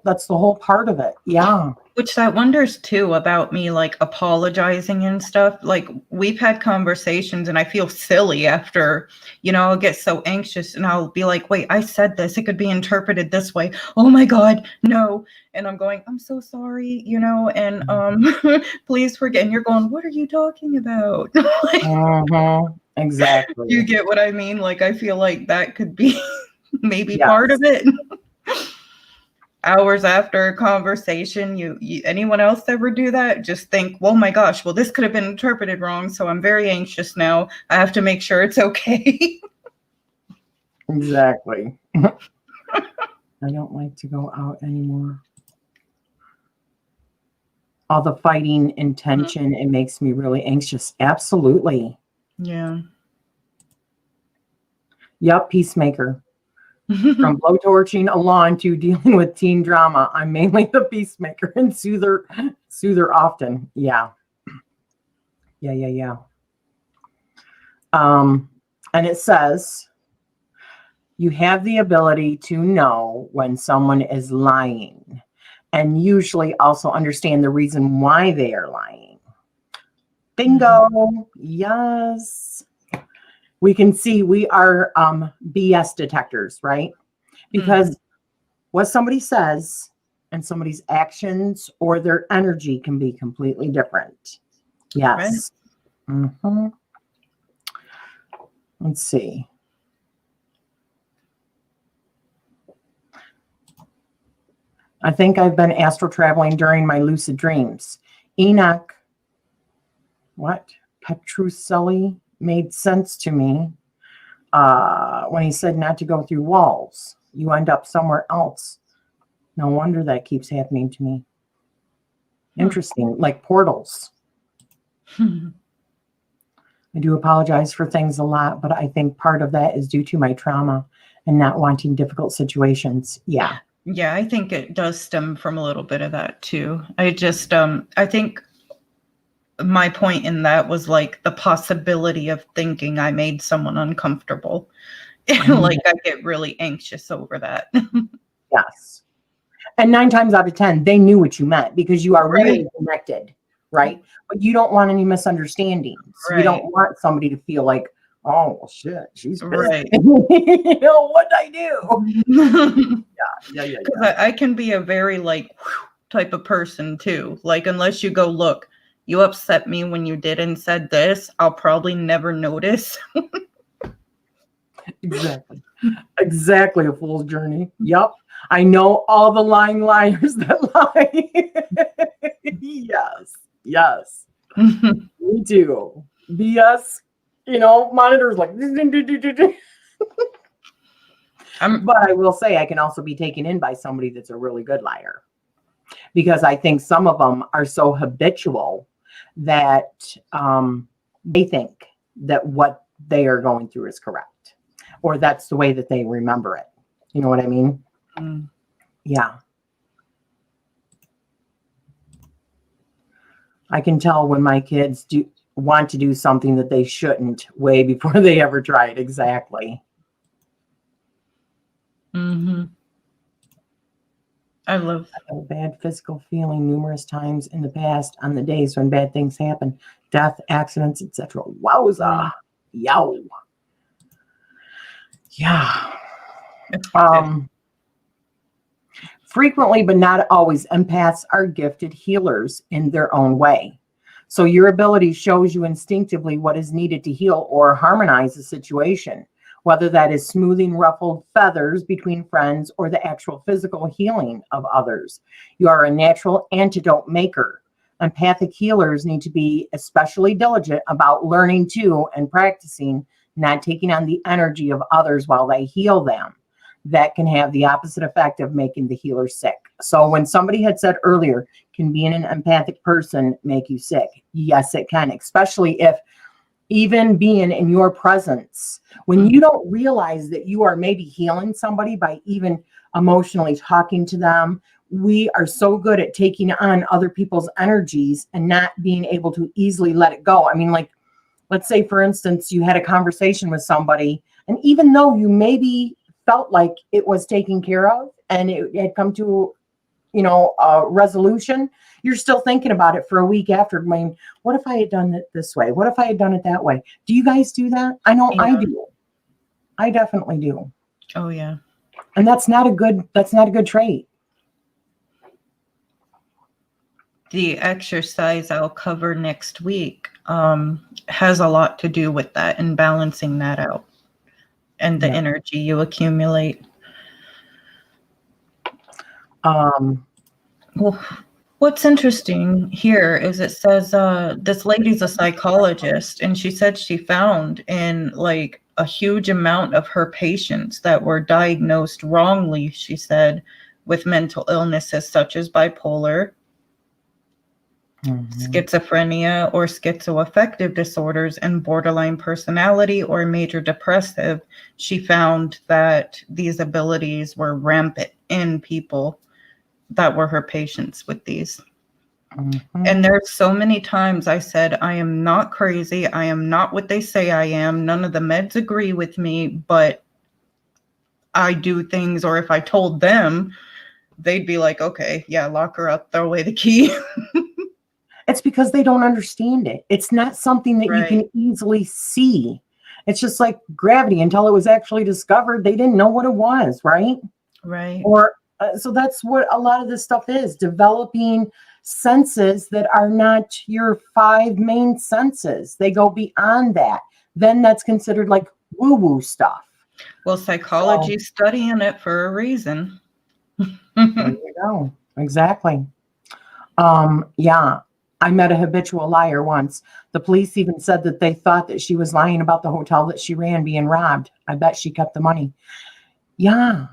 That's the whole part of it. Yeah. Which that wonders too about me, like apologizing and stuff. Like we've had conversations and I feel silly after, I'll get so anxious and I'll be like, wait, I said this. It could be interpreted this way. Oh my God, no. And I'm going, I'm so sorry, and please forget. And you're going, what are you talking about? Like, exactly. You get what I mean? Like, I feel like that could be maybe part of it. Hours after a conversation, you anyone else ever do that? Just think, oh my gosh, well, this could have been interpreted wrong, so I'm very anxious now. I have to make sure it's okay. Exactly. I don't like to go out anymore. All the fighting and tension, it makes me really anxious. Absolutely. Yeah. Yep, peacemaker. From blowtorching a lawn to dealing with teen drama, I'm mainly the peacemaker and soother often. Yeah. And it says, you have the ability to know when someone is lying, and usually also understand the reason why they are lying. Bingo. Yes. We can see we are BS detectors, right? Because what somebody says and somebody's actions or their energy can be completely different. Yes. Right. Let's see. I think I've been astral traveling during my lucid dreams. Enoch, Petrucelli made sense to me when he said not to go through walls. You end up somewhere else. No wonder that keeps happening to me. Interesting, like portals. I do apologize for things a lot, but I think part of that is due to my trauma and not wanting difficult situations. Yeah. Yeah, I think it does stem from a little bit of that too. I just, I think my point in that was like the possibility of thinking I made someone uncomfortable. Like I get really anxious over that. Yes. And 9 times out of 10, they knew what you meant, because you are really connected, right? But you don't want any misunderstandings. Right. You don't want somebody to feel like, oh, well, shit, she's busy. Right. You know, what'd I do? Yeah. Because I can be a very like type of person too. Like, unless you go, look, you upset me when you did and said this, I'll probably never notice. Exactly a fool's journey. Yep. I know all the lying liars that lie. Yes. Me too. BS, monitors like. But I will say I can also be taken in by somebody that's a really good liar, because I think some of them are so habitual that they think that what they are going through is correct, or that's the way that they remember it. You know what I mean? Mm. Yeah. I can tell when my kids want to do something that they shouldn't way before they ever try it. Exactly. Mm-hmm. I had a bad physical feeling numerous times in the past on the days when bad things happen, death, accidents, etc. Wowza. Yow. Yeah. Frequently, but not always, empaths are gifted healers in their own way. So your ability shows you instinctively what is needed to heal or harmonize a situation, whether that is smoothing ruffled feathers between friends or the actual physical healing of others. You are a natural antidote maker. Empathic healers need to be especially diligent about learning to and practicing not taking on the energy of others while they heal them. That can have the opposite effect of making the healer sick. So when somebody had said earlier, can being an empathic person make you sick? Yes, it can, especially if even being in your presence, when you don't realize that you are maybe healing somebody by even emotionally talking to them. We are so good at taking on other people's energies and not being able to easily let it go. I mean, like, let's say, for instance, you had a conversation with somebody, and even though you maybe felt like it was taken care of and it had come to, a resolution, you're still thinking about it for a week after. I mean, what if I had done it this way? What if I had done it that way? Do you guys do that? I know I do. I definitely do. Oh yeah. And that's not a good trait. The exercise I'll cover next week has a lot to do with that and balancing that out and the energy you accumulate. Well, what's interesting here is it says this lady's a psychologist, and she said she found in like a huge amount of her patients that were diagnosed wrongly, she said, with mental illnesses such as bipolar, schizophrenia or schizoaffective disorders, and borderline personality or major depressive. She found that these abilities were rampant in people that were her patients with these. And there's so many times I said, I am not crazy. I am not what they say I am. None of the meds agree with me, but I do things, or if I told them, they'd be like, okay, yeah, lock her up, throw away the key. It's because they don't understand it. It's not something that you can easily see. It's just like gravity. Until it was actually discovered, they didn't know what it was, right? Right. Or so that's what a lot of this stuff is, developing senses that are not your 5 main senses. They go beyond that. Then that's considered like woo-woo stuff. Well, psychology's studying it for a reason. There you go. Exactly. Yeah. I met a habitual liar once. The police even said that they thought that she was lying about the hotel that she ran being robbed. I bet she kept the money. Yeah.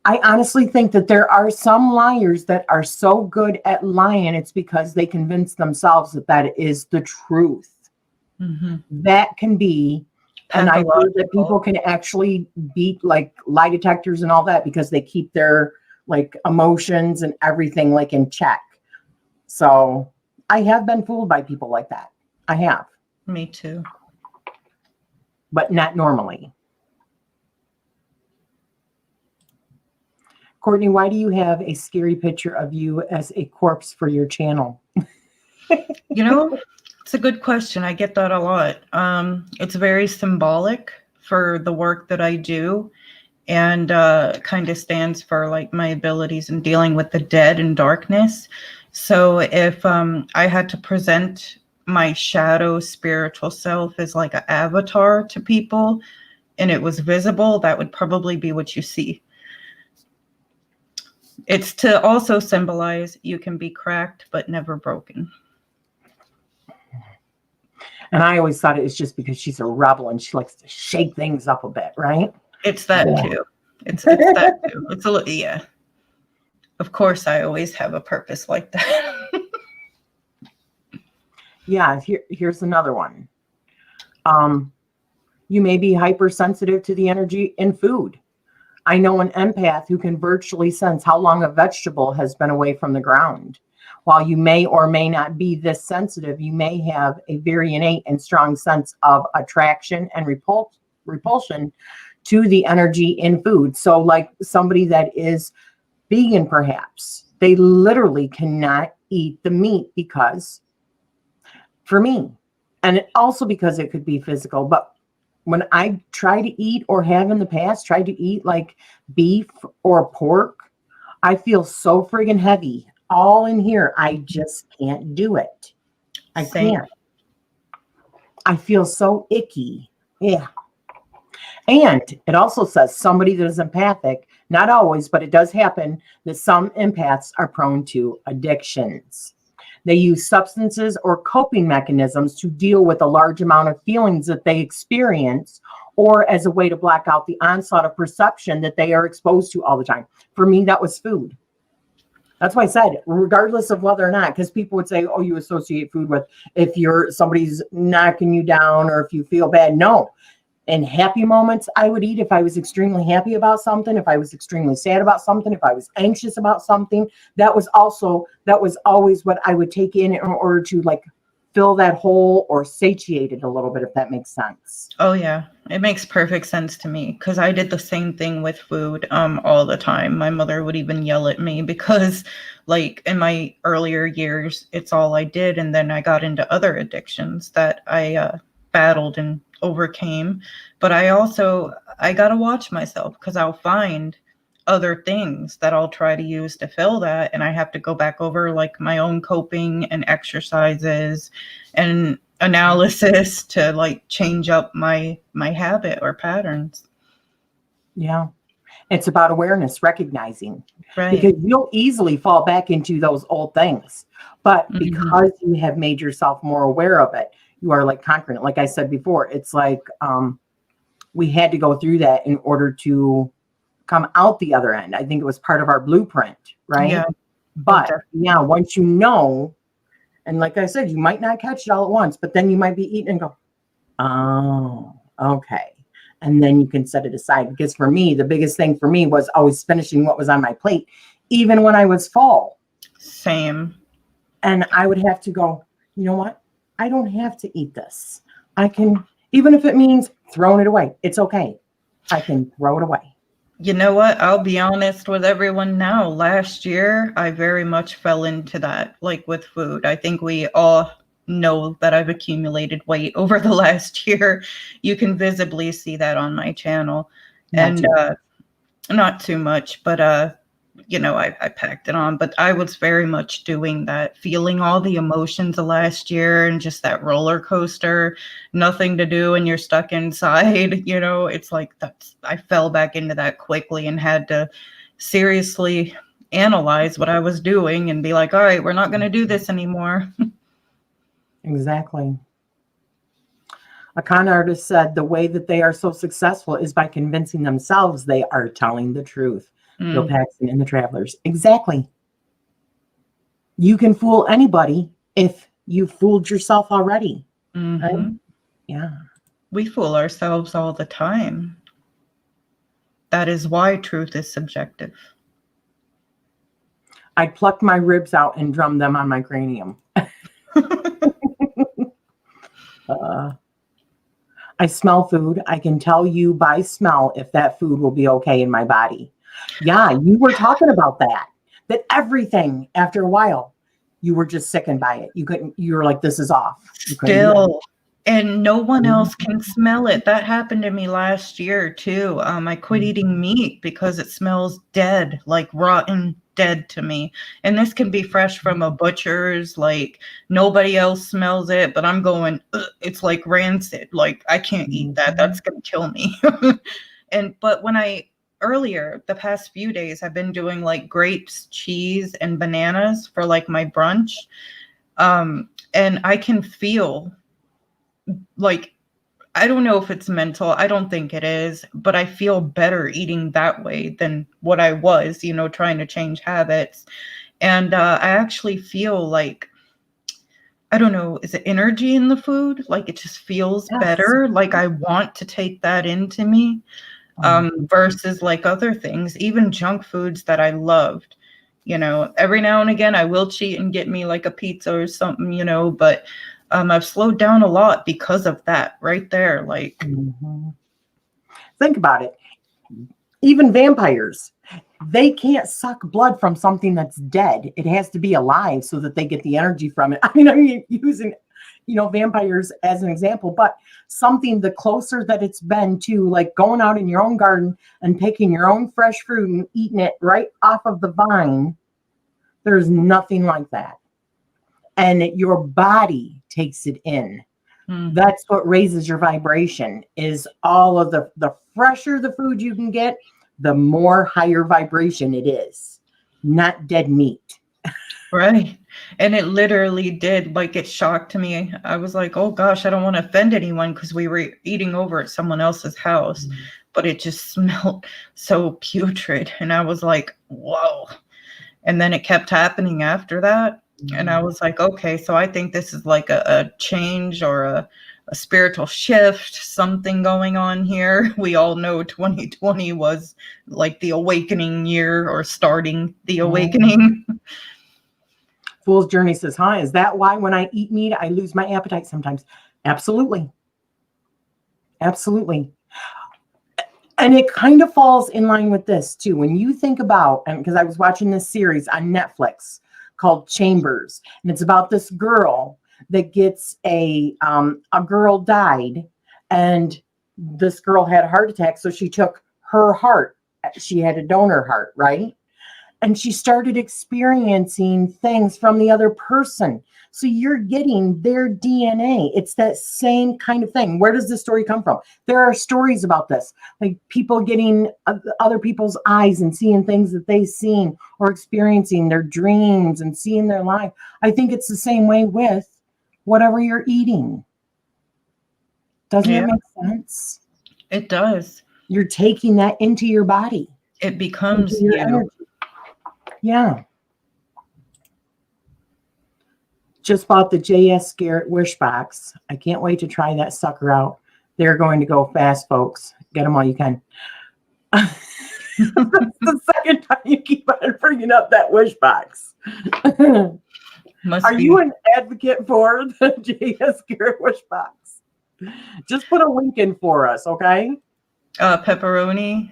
I honestly think that there are some liars that are so good at lying, it's because they convince themselves that that is the truth. That can be, and I heard that people can actually beat like lie detectors and all that because they keep their like emotions and everything like in check. So I have been fooled by people like that. I have. Me too. But not normally. Cortney, why do you have a scary picture of you as a corpse for your channel? It's a good question. I get that a lot. It's very symbolic for the work that I do, and kind of stands for like my abilities in dealing with the dead and darkness. So if I had to present my shadow spiritual self as like an avatar to people and it was visible, that would probably be what you see. It's to also symbolize you can be cracked but never broken. And I always thought it was just because she's a rebel and she likes to shake things up a bit, right? It's that too. It's that too. It's a little, yeah. Of course, I always have a purpose like that. Yeah, here's another one. You may be hypersensitive to the energy in food. I know an empath who can virtually sense how long a vegetable has been away from the ground. While you may or may not be this sensitive, you may have a very innate and strong sense of attraction and repulsion to the energy in food. So like somebody that is vegan, perhaps, they literally cannot eat the meat because, for me, and also because it could be physical, but when I try to eat or have in the past tried to eat like beef or pork, I feel so friggin' heavy all in here. I just can't do it. I can't. I feel so icky. Yeah. And it also says somebody that is empathic, not always, but it does happen that some empaths are prone to addictions. They use substances or coping mechanisms to deal with a large amount of feelings that they experience, or as a way to block out the onslaught of perception that they are exposed to all the time. For me, that was food. That's why I said, regardless of whether or not, because people would say, oh, you associate food with if somebody's knocking you down or if you feel bad. No. In happy moments, I would eat if I was extremely happy about something, if I was extremely sad about something, if I was anxious about something. That was always what I would take in order to like fill that hole or satiate it a little bit, if that makes sense. Oh yeah, it makes perfect sense to me because I did the same thing with food all the time. My mother would even yell at me because like in my earlier years, it's all I did. And then I got into other addictions that I battled and overcame. But I got to watch myself because I'll find other things that I'll try to use to fill that. And I have to go back over like my own coping and exercises and analysis to like change up my habit or patterns. Yeah. It's about awareness, recognizing. Right. Because you'll easily fall back into those old things. But because you have made yourself more aware of it, you are like conquering it. Like I said before, it's like we had to go through that in order to come out the other end. I think it was part of our blueprint, right? Yeah. But yeah, once you know, and like I said, you might not catch it all at once, but then you might be eating and go, oh, okay. And then you can set it aside. Because for me, the biggest thing for me was always finishing what was on my plate, even when I was full. Same. And I would have to go, you know what? I don't have to eat this. I can, even if it means throwing it away, it's okay. I can throw it away. You know what? I'll be honest with everyone now. Last year, I very much fell into that, like with food. I think we all know that I've accumulated weight over the last year. You can visibly see that on my channel. Not too much, but I packed it on. But I was very much doing that, feeling all the emotions of last year and just that roller coaster, nothing to do and you're stuck inside. It's like I fell back into that quickly and had to seriously analyze what I was doing and be like, all right, we're not going to do this anymore. Exactly. A con artist said the way that they are so successful is by convincing themselves they are telling the truth. Bill Paxton and the Travelers. Exactly. You can fool anybody if you fooled yourself already. Right? Yeah. We fool ourselves all the time. That is why truth is subjective. I'd pluck my ribs out and drum them on my cranium. I smell food. I can tell you by smell if that food will be okay in my body. Yeah, you were talking about that everything after a while, you were just sickened by it. You were like, this is off. You couldn't do it. Still, and no one else can smell it. That happened to me last year too. I quit eating meat because it smells dead, like rotten dead to me. And this can be fresh from a butcher's, like nobody else smells it, but I'm going, "Ugh, it's like rancid. Like I can't eat that. That's gonna kill me." But earlier, the past few days, I've been doing like grapes, cheese, and bananas for like my brunch. And I can feel like, I don't know if it's mental. I don't think it is, but I feel better eating that way than what I was, trying to change habits. And I actually feel like, I don't know, is it energy in the food? Like it just feels better. Like I want to take that into me, versus like other things, even junk foods that I loved. Every now and again, I will cheat and get me like a pizza or something, but I've slowed down a lot because of that right there. Like, think about it. Even vampires, they can't suck blood from something that's dead. It has to be alive so that they get the energy from it. I mean, I'm using, vampires as an example, but something the closer that it's been to like going out in your own garden and picking your own fresh fruit and eating it right off of the vine, there's nothing like that. And your body takes it in. That's what raises your vibration, is all of the fresher the food you can get, the more higher vibration it is, not dead meat. Right. And it literally did, like it shocked me. I was like, oh gosh, I don't want to offend anyone because we were eating over at someone else's house, but it just smelled so putrid. And I was like, whoa. And then it kept happening after that. And I was like, okay, so I think this is like a change or a spiritual shift, something going on here. We all know 2020 was like the awakening year, or starting the awakening. Fool's Journey says, hi, is that why when I eat meat, I lose my appetite sometimes? Absolutely. Absolutely. And it kind of falls in line with this too. When you think about, and because I was watching this series on Netflix called Chambers, and it's about this girl that gets a girl died, and this girl had a heart attack. So she took her heart. She had a donor heart, right? And she started experiencing things from the other person. So you're getting their DNA. It's that same kind of thing. Where does this story come from? There are stories about this, like people getting other people's eyes and seeing things that they've seen, or experiencing their dreams and seeing their life. I think it's the same way with whatever you're eating. Doesn't it make sense? It does. You're taking that into your body. It becomes your energy. Yeah. Just bought the JS Garrett Wish Box. I can't wait to try that sucker out. They're going to go fast, folks. Get them all you can. That's the second time you keep on bringing up that Wish Box. Are you an advocate for the JS Garrett Wish Box? Just put a link in for us, okay? Pepperoni.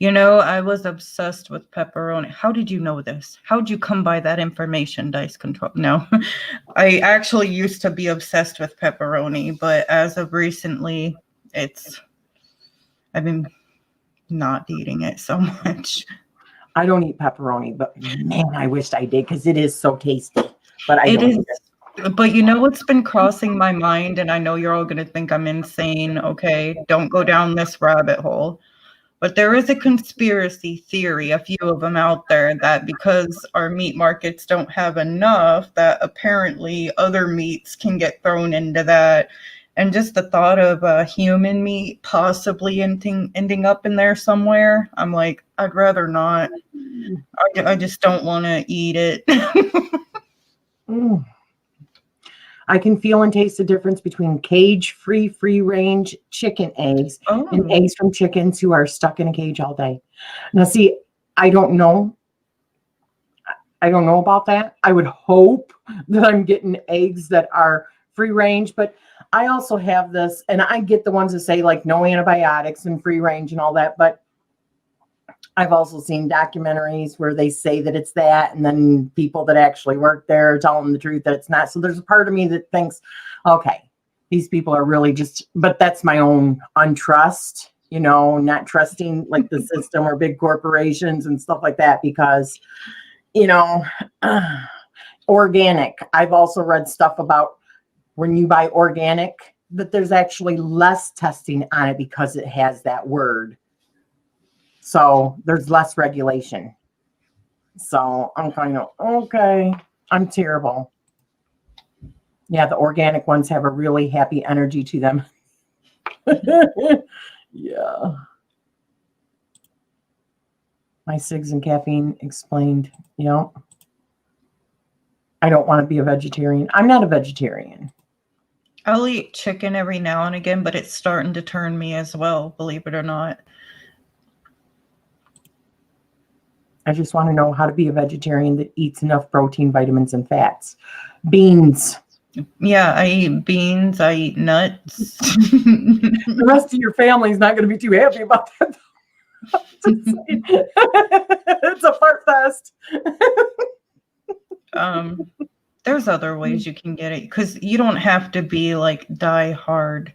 I was obsessed with pepperoni. How did you know this? How did you come by that information, Dice Control? No, I actually used to be obsessed with pepperoni, but as of recently, I've been not eating it so much. I don't eat pepperoni, but man, I wished I did, because it is so tasty. But I don't eat it. But what's been crossing my mind, and I know you're all going to think I'm insane. Okay, don't go down this rabbit hole. But there is a conspiracy theory, a few of them out there, that because our meat markets don't have enough, that apparently other meats can get thrown into that. And just the thought of human meat possibly ending up in there somewhere, I'm like, I'd rather not. I just don't want to eat it. I can feel and taste the difference between cage-free, free-range chicken eggs and eggs from chickens who are stuck in a cage all day. Now, see, I don't know. I don't know about that. I would hope that I'm getting eggs that are free-range, but I also have this, and I get the ones that say like no antibiotics and free-range and all that, but I've also seen documentaries where they say that it's that, and then people that actually work there tell them the truth that it's not. So there's a part of me that thinks, okay, these people are really just, but that's my own untrust, not trusting like the system or big corporations and stuff like that, because, organic. I've also read stuff about when you buy organic, that there's actually less testing on it because it has that word. So there's less regulation. So I'm kind of, okay, I'm terrible. Yeah, the organic ones have a really happy energy to them. Yeah. My cigs and caffeine explained. I don't want to be a vegetarian. I'm not a vegetarian. I'll eat chicken every now and again, but it's starting to turn me as well, believe it or not. I just want to know how to be a vegetarian that eats enough protein, vitamins, and fats. Beans. Yeah, I eat beans. I eat nuts. The rest of your family's not going to be too happy about that. It's a fart fest. There's other ways you can get it, because you don't have to be like die hard.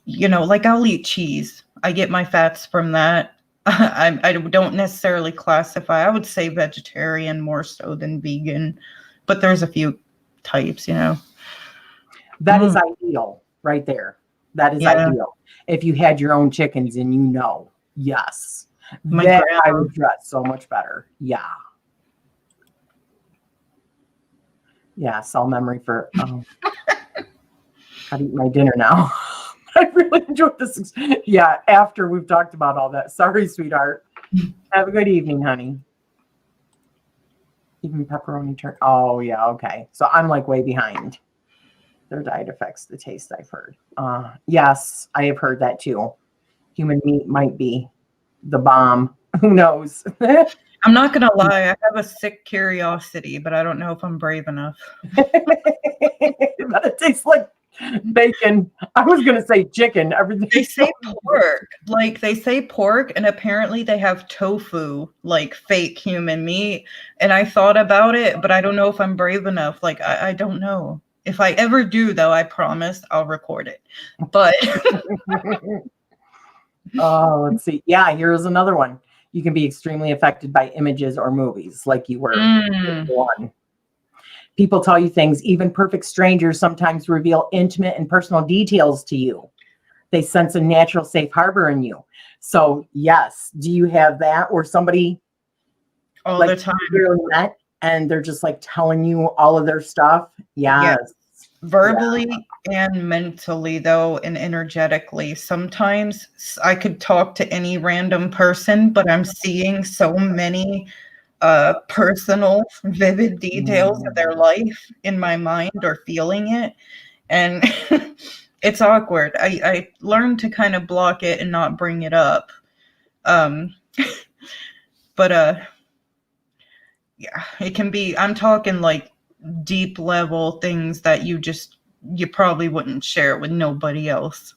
Like I'll eat cheese. I get my fats from that. I don't necessarily classify. I would say vegetarian more so than vegan, but there's a few types, That is ideal right there. That is ideal. If you had your own chickens and yes, I would dress so much better. Yeah. Yeah, cell memory for, gotta eat my dinner now. I really enjoyed this. Yeah, after we've talked about all that. Sorry, sweetheart. Have a good evening, honey. Even pepperoni turn. Oh, yeah, okay. So I'm like way behind. Their diet affects the taste, I've heard. Yes, I have heard that too. Human meat might be the bomb. Who knows? I'm not going to lie. I have a sick curiosity, but I don't know if I'm brave enough. But it tastes like bacon. I was going to say chicken. Everything. They say pork. Like they say pork, and apparently they have tofu, like fake human meat. And I thought about it, but I don't know if I'm brave enough. Like I don't know. If I ever do, though, I promise I'll record it. But let's see. Yeah, here's another one. You can be extremely affected by images or movies, like you were. One. People tell you things. Even perfect strangers sometimes reveal intimate and personal details to you. They sense a natural safe harbor in you. So, yes. Do you have that? Or somebody all the time really met and they're just like telling you all of their stuff? Yes. Verbally and mentally, though, and energetically. Sometimes I could talk to any random person, but I'm seeing so many personal, vivid details of their life in my mind or feeling it. And it's awkward. I learned to kind of block it and not bring it up. But yeah, it can be, I'm talking like deep level things that you probably wouldn't share with nobody else,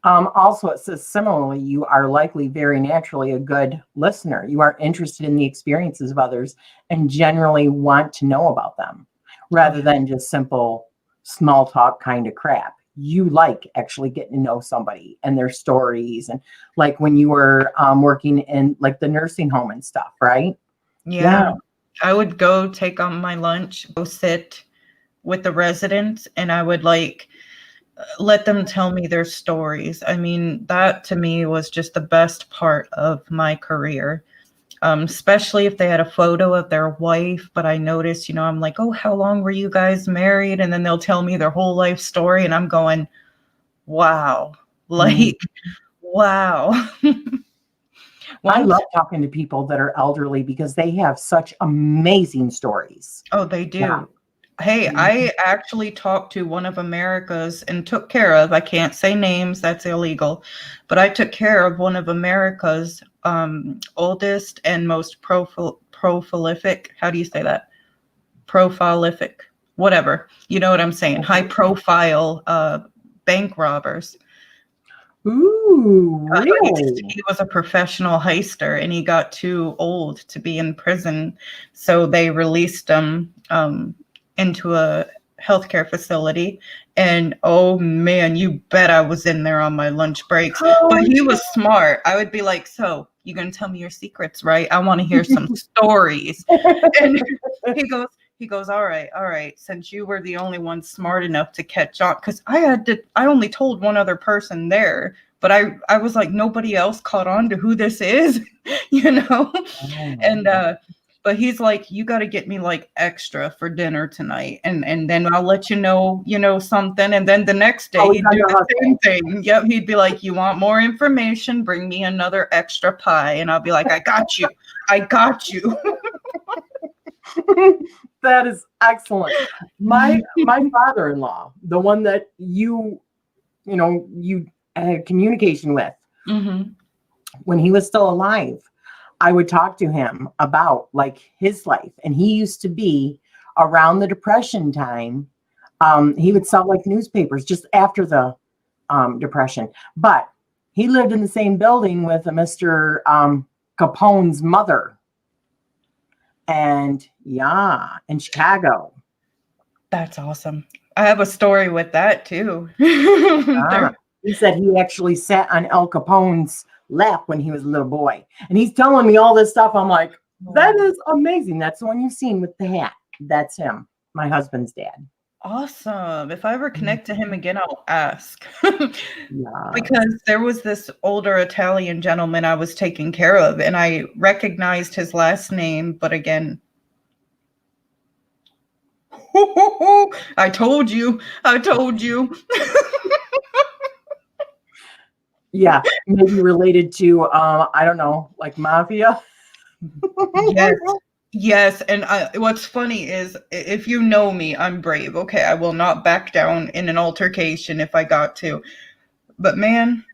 Also, it says similarly, you are likely very naturally a good listener. You are interested in the experiences of others and generally want to know about them rather than just simple small talk kind of crap. You like actually getting to know somebody and their stories, and like when you were working in like the nursing home and stuff, right? Yeah. I would go take on my lunch, go sit with the residents, and I would let them tell me their stories. I mean, that to me was just the best part of my career, especially if they had a photo of their wife. But I noticed, I'm like, oh, how long were you guys married? And then they'll tell me their whole life story. And I'm going, wow, wow. I love talking to people that are elderly because they have such amazing stories. Oh, they do. Yeah. Hey, I actually talked to one of America's and took care of, I can't say names, that's illegal, but I took care of one of America's oldest and most prolific, how do you say that? Prolific, whatever. You know what I'm saying? High profile bank robbers. Ooh, really? He was a professional heister and he got too old to be in prison. So they released him into a healthcare facility. And oh man, you bet I was in there on my lunch breaks. But he was smart. I would be like, so you're going to tell me your secrets, right? I want to hear some stories. And he goes, all right. Since you were the only one smart enough to catch on, because I only told one other person there, but I was like, nobody else caught on to who this is, you know? Oh, And but he's like, you got to get me like extra for dinner tonight, and then I'll let you know something. And then the next day he'd do the same thing. Yep, he'd be like, you want more information? Bring me another extra pie, and I'll be like, I got you. That is excellent. My father-in-law, the one that you had communication with, when he was still alive, I would talk to him about like his life, and he used to be around the Depression time. He would sell like newspapers just after the Depression, but he lived in the same building with Mr. Capone's mother. And yeah, in Chicago. That's awesome. I have a story with that too. He said he actually sat on Al Capone's lap when he was a little boy. And he's telling me all this stuff. I'm like, that is amazing. That's the one you've seen with the hat. That's him, my husband's dad. Awesome. If I ever connect to him again, I'll ask. Yeah. Because there was this older Italian gentleman I was taking care of, and I recognized his last name, but again, I told you. Yeah, maybe related to I don't know, like mafia. Yes, and what's funny is, if you know me, I'm brave. Okay, I will not back down in an altercation if I got to. But man,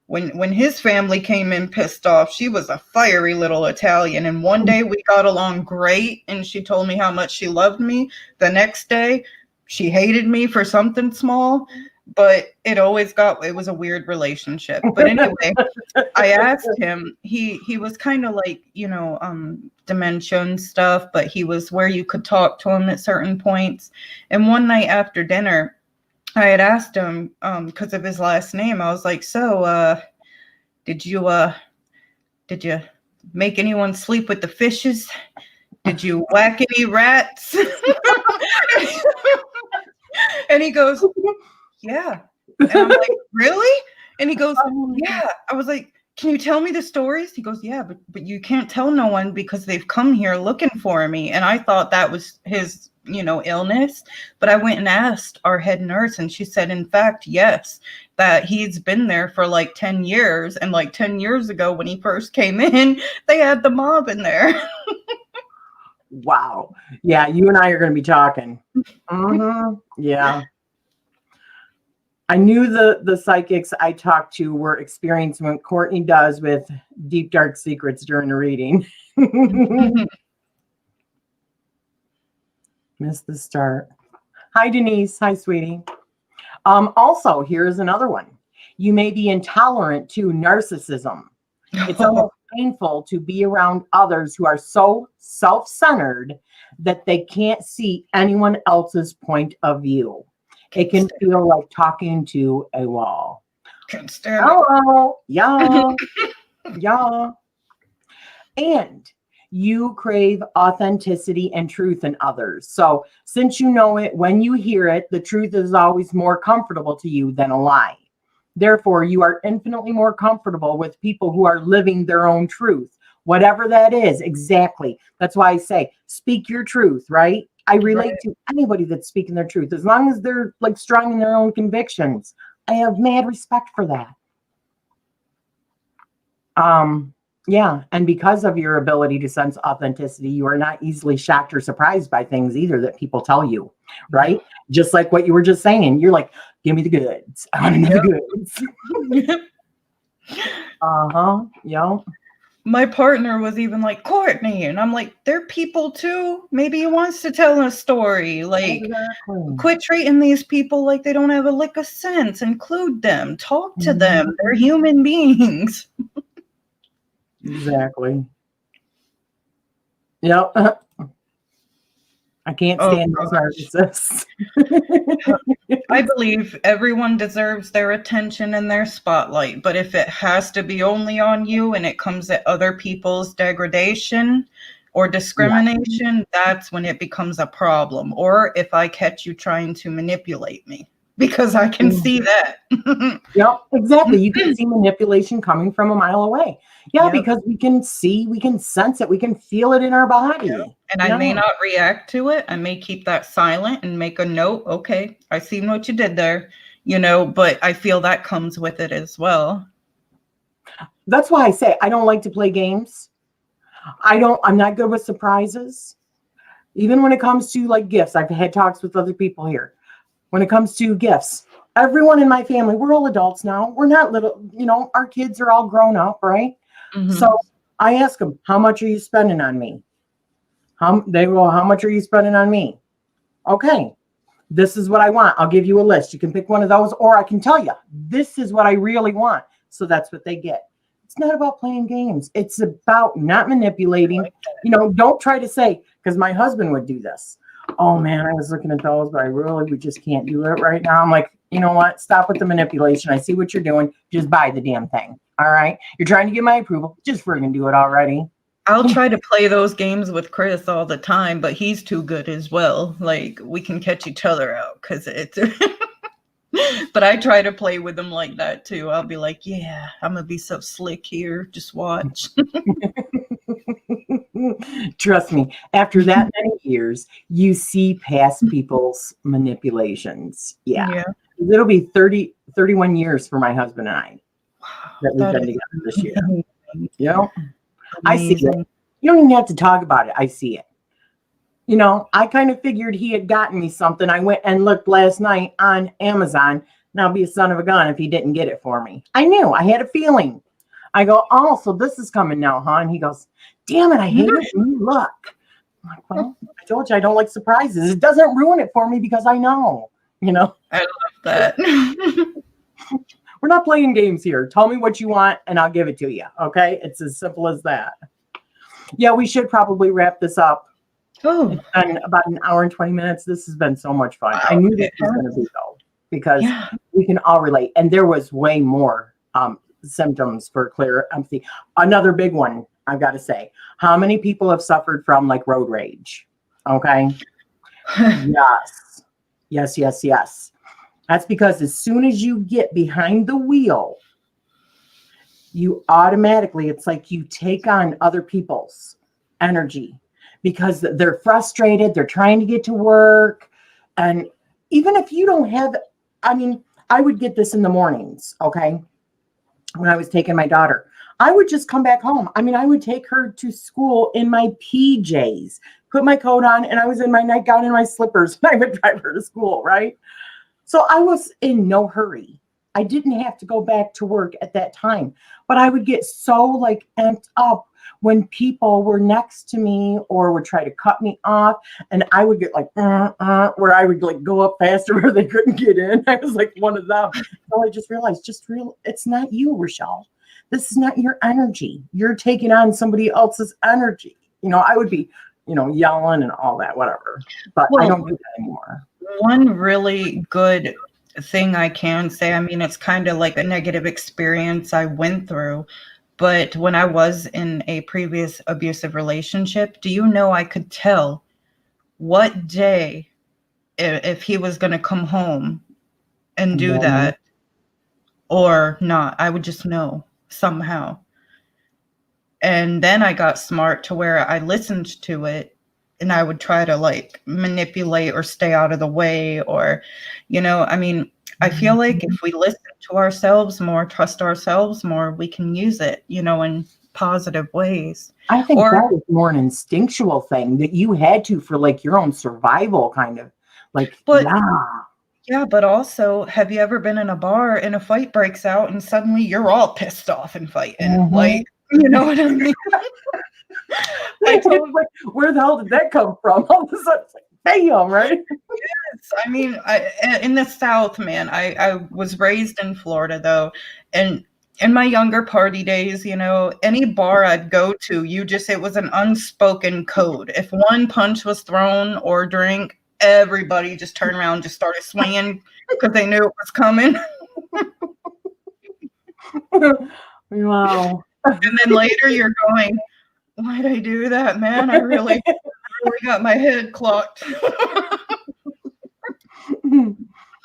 when his family came in pissed off, she was a fiery little Italian. And one day we got along great, and she told me how much she loved me. The next day, she hated me for something small. But it was a weird relationship. But anyway, I asked him, he was kind of like, dementia and stuff, but he was where you could talk to him at certain points. And one night after dinner, I had asked him, because of his last name, I was like, so, did you make anyone sleep with the fishes? Did you whack any rats? And he goes, yeah. And I'm like, really? And he goes, yeah. I was like, can you tell me the stories? He goes, yeah, but you can't tell no one because they've come here looking for me. And I thought that was his, illness. But I went and asked our head nurse, and she said, in fact, yes, that he's been there for like 10 years. And like 10 years ago, when he first came in, they had the mob in there. Wow. Yeah, you and I are going to be talking. Yeah. I knew the psychics I talked to were experiencing what Cortney does with deep, dark secrets during a reading. Missed the start. Hi, Denise. Hi, sweetie. Also, here's another one. You may be intolerant to narcissism. It's almost painful to be around others who are so self-centered that they can't see anyone else's point of view. It can feel like talking to a wall. Hello, y'all. And you crave authenticity and truth in others. So since you know it, when you hear it, the truth is always more comfortable to you than a lie. Therefore, you are infinitely more comfortable with people who are living their own truth, whatever that is. Exactly. That's why I say, speak your truth, right? I relate to anybody that's speaking their truth, as long as they're like strong in their own convictions. I have mad respect for that. Yeah. And because of your ability to sense authenticity, you are not easily shocked or surprised by things either that people tell you, right? Just like what you were just saying. You're like, give me the goods. I want to know the goods. Yeah. my partner was even like, Cortney, and I'm like, they're people too. Maybe he wants to tell a story. Like, Exactly. quit treating these people like they don't have a lick of sense. Include them. Talk to them. They're human beings. Exactly. Yep. I can't stand those narcissists. I believe everyone deserves their attention and their spotlight, but if it has to be only on you and it comes at other people's degradation or discrimination, that's when it becomes a problem. Or if I catch you trying to manipulate me, because I can see that. Yep, exactly. You can see manipulation coming from a mile away. Yeah, because we can see, we can sense it, we can feel it in our body. Yep. And I may not react to it. I may keep that silent and make a note. Okay, I seen what you did there, but I feel that comes with it as well. That's why I say I don't like to play games. I'm not good with surprises. Even when it comes to like gifts, I've had talks with other people here. When it comes to gifts, everyone in my family, we're all adults now. We're not little, our kids are all grown up, right? So I ask them, how much are you spending on me? They go, how much are you spending on me? Okay, this is what I want. I'll give you a list. You can pick one of those, or I can tell you, this is what I really want. So that's what they get. It's not about playing games. It's about not manipulating. Don't try to say, because my husband would do this. Oh man, I was looking at those, but we just can't do it right now. I'm like, you know what? Stop with the manipulation. I see what you're doing. Just buy the damn thing. All right. You're trying to get my approval. Just friggin' do it already. I'll try to play those games with Chris all the time, but he's too good as well. Like, we can catch each other out because it's. But I try to play with him like that too. I'll be like, yeah, I'm going to be so slick here. Just watch. Trust me, after that many years, you see past people's manipulations. Yeah. It'll be 31 years for my husband and I that we've been together this year. I see it. You don't even have to talk about it. I see it. I kind of figured he had gotten me something. I went and looked last night on Amazon. Now be a son of a gun if he didn't get it for me. I knew. I had a feeling. I go, oh, so this is coming now, huh? And he goes, damn it, I hate it. Look. I'm like, well, I told you I don't like surprises. It doesn't ruin it for me because I know. I love that. We're not playing games here. Tell me what you want and I'll give it to you. Okay? It's as simple as that. Yeah, we should probably wrap this up. It's been about an hour and 20 minutes. This has been so much fun. I knew this was going to be though, because we can all relate. And there was way more symptoms for Clairempathy. Another big one, I've got to say. How many people have suffered from like road rage? Okay. Yes. That's because as soon as you get behind the wheel, you automatically, it's like you take on other people's energy because they're frustrated. They're trying to get to work. And even if you don't have, I would get this in the mornings. Okay. When I was taking my daughter, I would just come back home. I would take her to school in my PJs, put my coat on, and I was in my nightgown and my slippers, and I would drive her to school, right? So I was in no hurry. I didn't have to go back to work at that time, but I would get so like amped up when people were next to me or would try to cut me off, and I would get like, where I would like go up faster where they couldn't get in. I was like one of them. So I just realized, it's not you, Rachele. This is not your energy. You're taking on somebody else's energy. I would be, yelling and all that, whatever, but I don't do that anymore. One really good thing I can say, it's kind of like a negative experience I went through, but when I was in a previous abusive relationship, do you know I could tell what day if he was going to come home and do that or not? I would just know somehow. And then I got smart to where I listened to it and I would try to like manipulate or stay out of the way or, I feel like if we listen to ourselves more, trust ourselves more, we can use it, in positive ways. I think that is more an instinctual thing that you had to for like your own survival kind of like, Yeah, but also, have you ever been in a bar and a fight breaks out and suddenly you're all pissed off and fighting? Like, You know what I mean? I told like, where the hell did that come from? All of a sudden, it's like, bam, right? I mean, in the South, man, I was raised in Florida, though. And in my younger party days, you know, any bar I'd go to, it was an unspoken code. If one punch was thrown or drink, everybody just turned around and just started swinging because they knew it was coming. Wow. And then later you're going, why'd I do that, man? I really got my head clocked.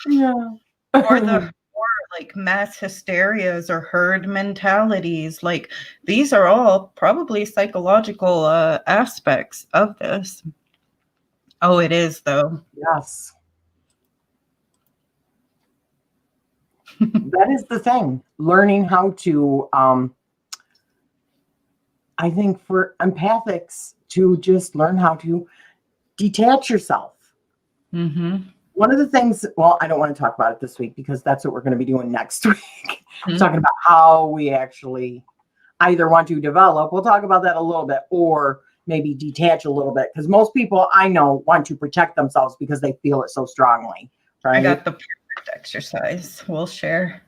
Yeah. Or like mass hysterias or herd mentalities. Like these are all probably psychological aspects of this. Oh, it is though. Yes. That is the thing. Learning how to, I think for empathics to just learn how to detach yourself. Mm-hmm. One of the things, well, I don't want to talk about it this week because that's what we're going to be doing next week. Mm-hmm. Talking about how we actually either want to develop, we'll talk about that a little bit, or maybe detach a little bit. Because most people I know want to protect themselves because they feel it so strongly. Right? I got the perfect exercise. We'll share.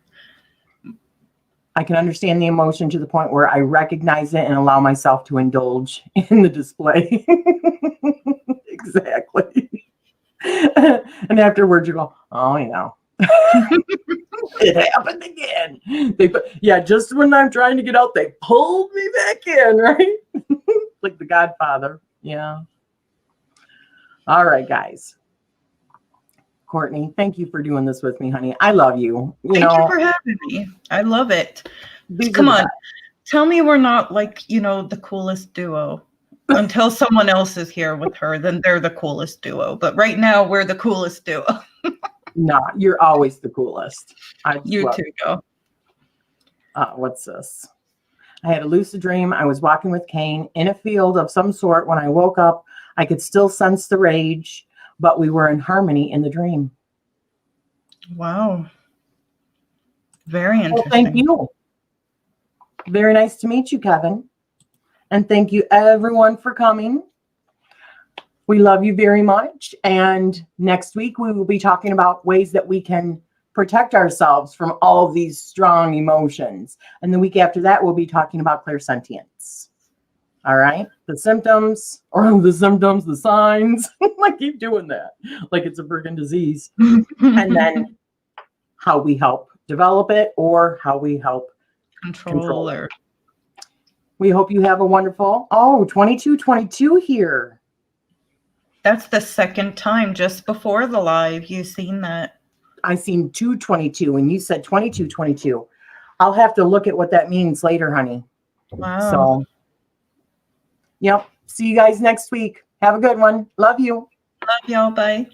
I can understand the emotion to the point where I recognize it and allow myself to indulge in the display. Exactly. And afterwards you go, oh, you know, it happened again. Just when I'm trying to get out, they pulled me back in, right? Like the Godfather. Yeah. All right, guys. Courtney, thank you for doing this with me, honey. I love you. Thank you for having me. I love it. Come on. Tell me we're not like, you know, the coolest duo. Until someone else is here with her, then they're the coolest duo. But right now, we're the coolest duo. No, you're always the coolest. You too, go. What's this? I had a lucid dream. I was walking with Kane in a field of some sort. When I woke up, I could still sense the rage, but we were in harmony in the dream. Wow. Very interesting. Well, thank you. Very nice to meet you, Kevin. And thank you, everyone, for coming. We love you very much. And next week, we will be talking about ways that we can protect ourselves from all of these strong emotions. And the week after that, we'll be talking about clairsentience. All right? The symptoms, the signs. I keep doing that like it's a freaking disease. And then how we help develop it or how we help control it. We hope you have a wonderful, 2222 here. That's the second time just before the live. You seen that? I seen 222 and you said 2222. I'll have to look at what that means later, honey. Wow. So, yep. See you guys next week. Have a good one. Love you. Love y'all. Bye.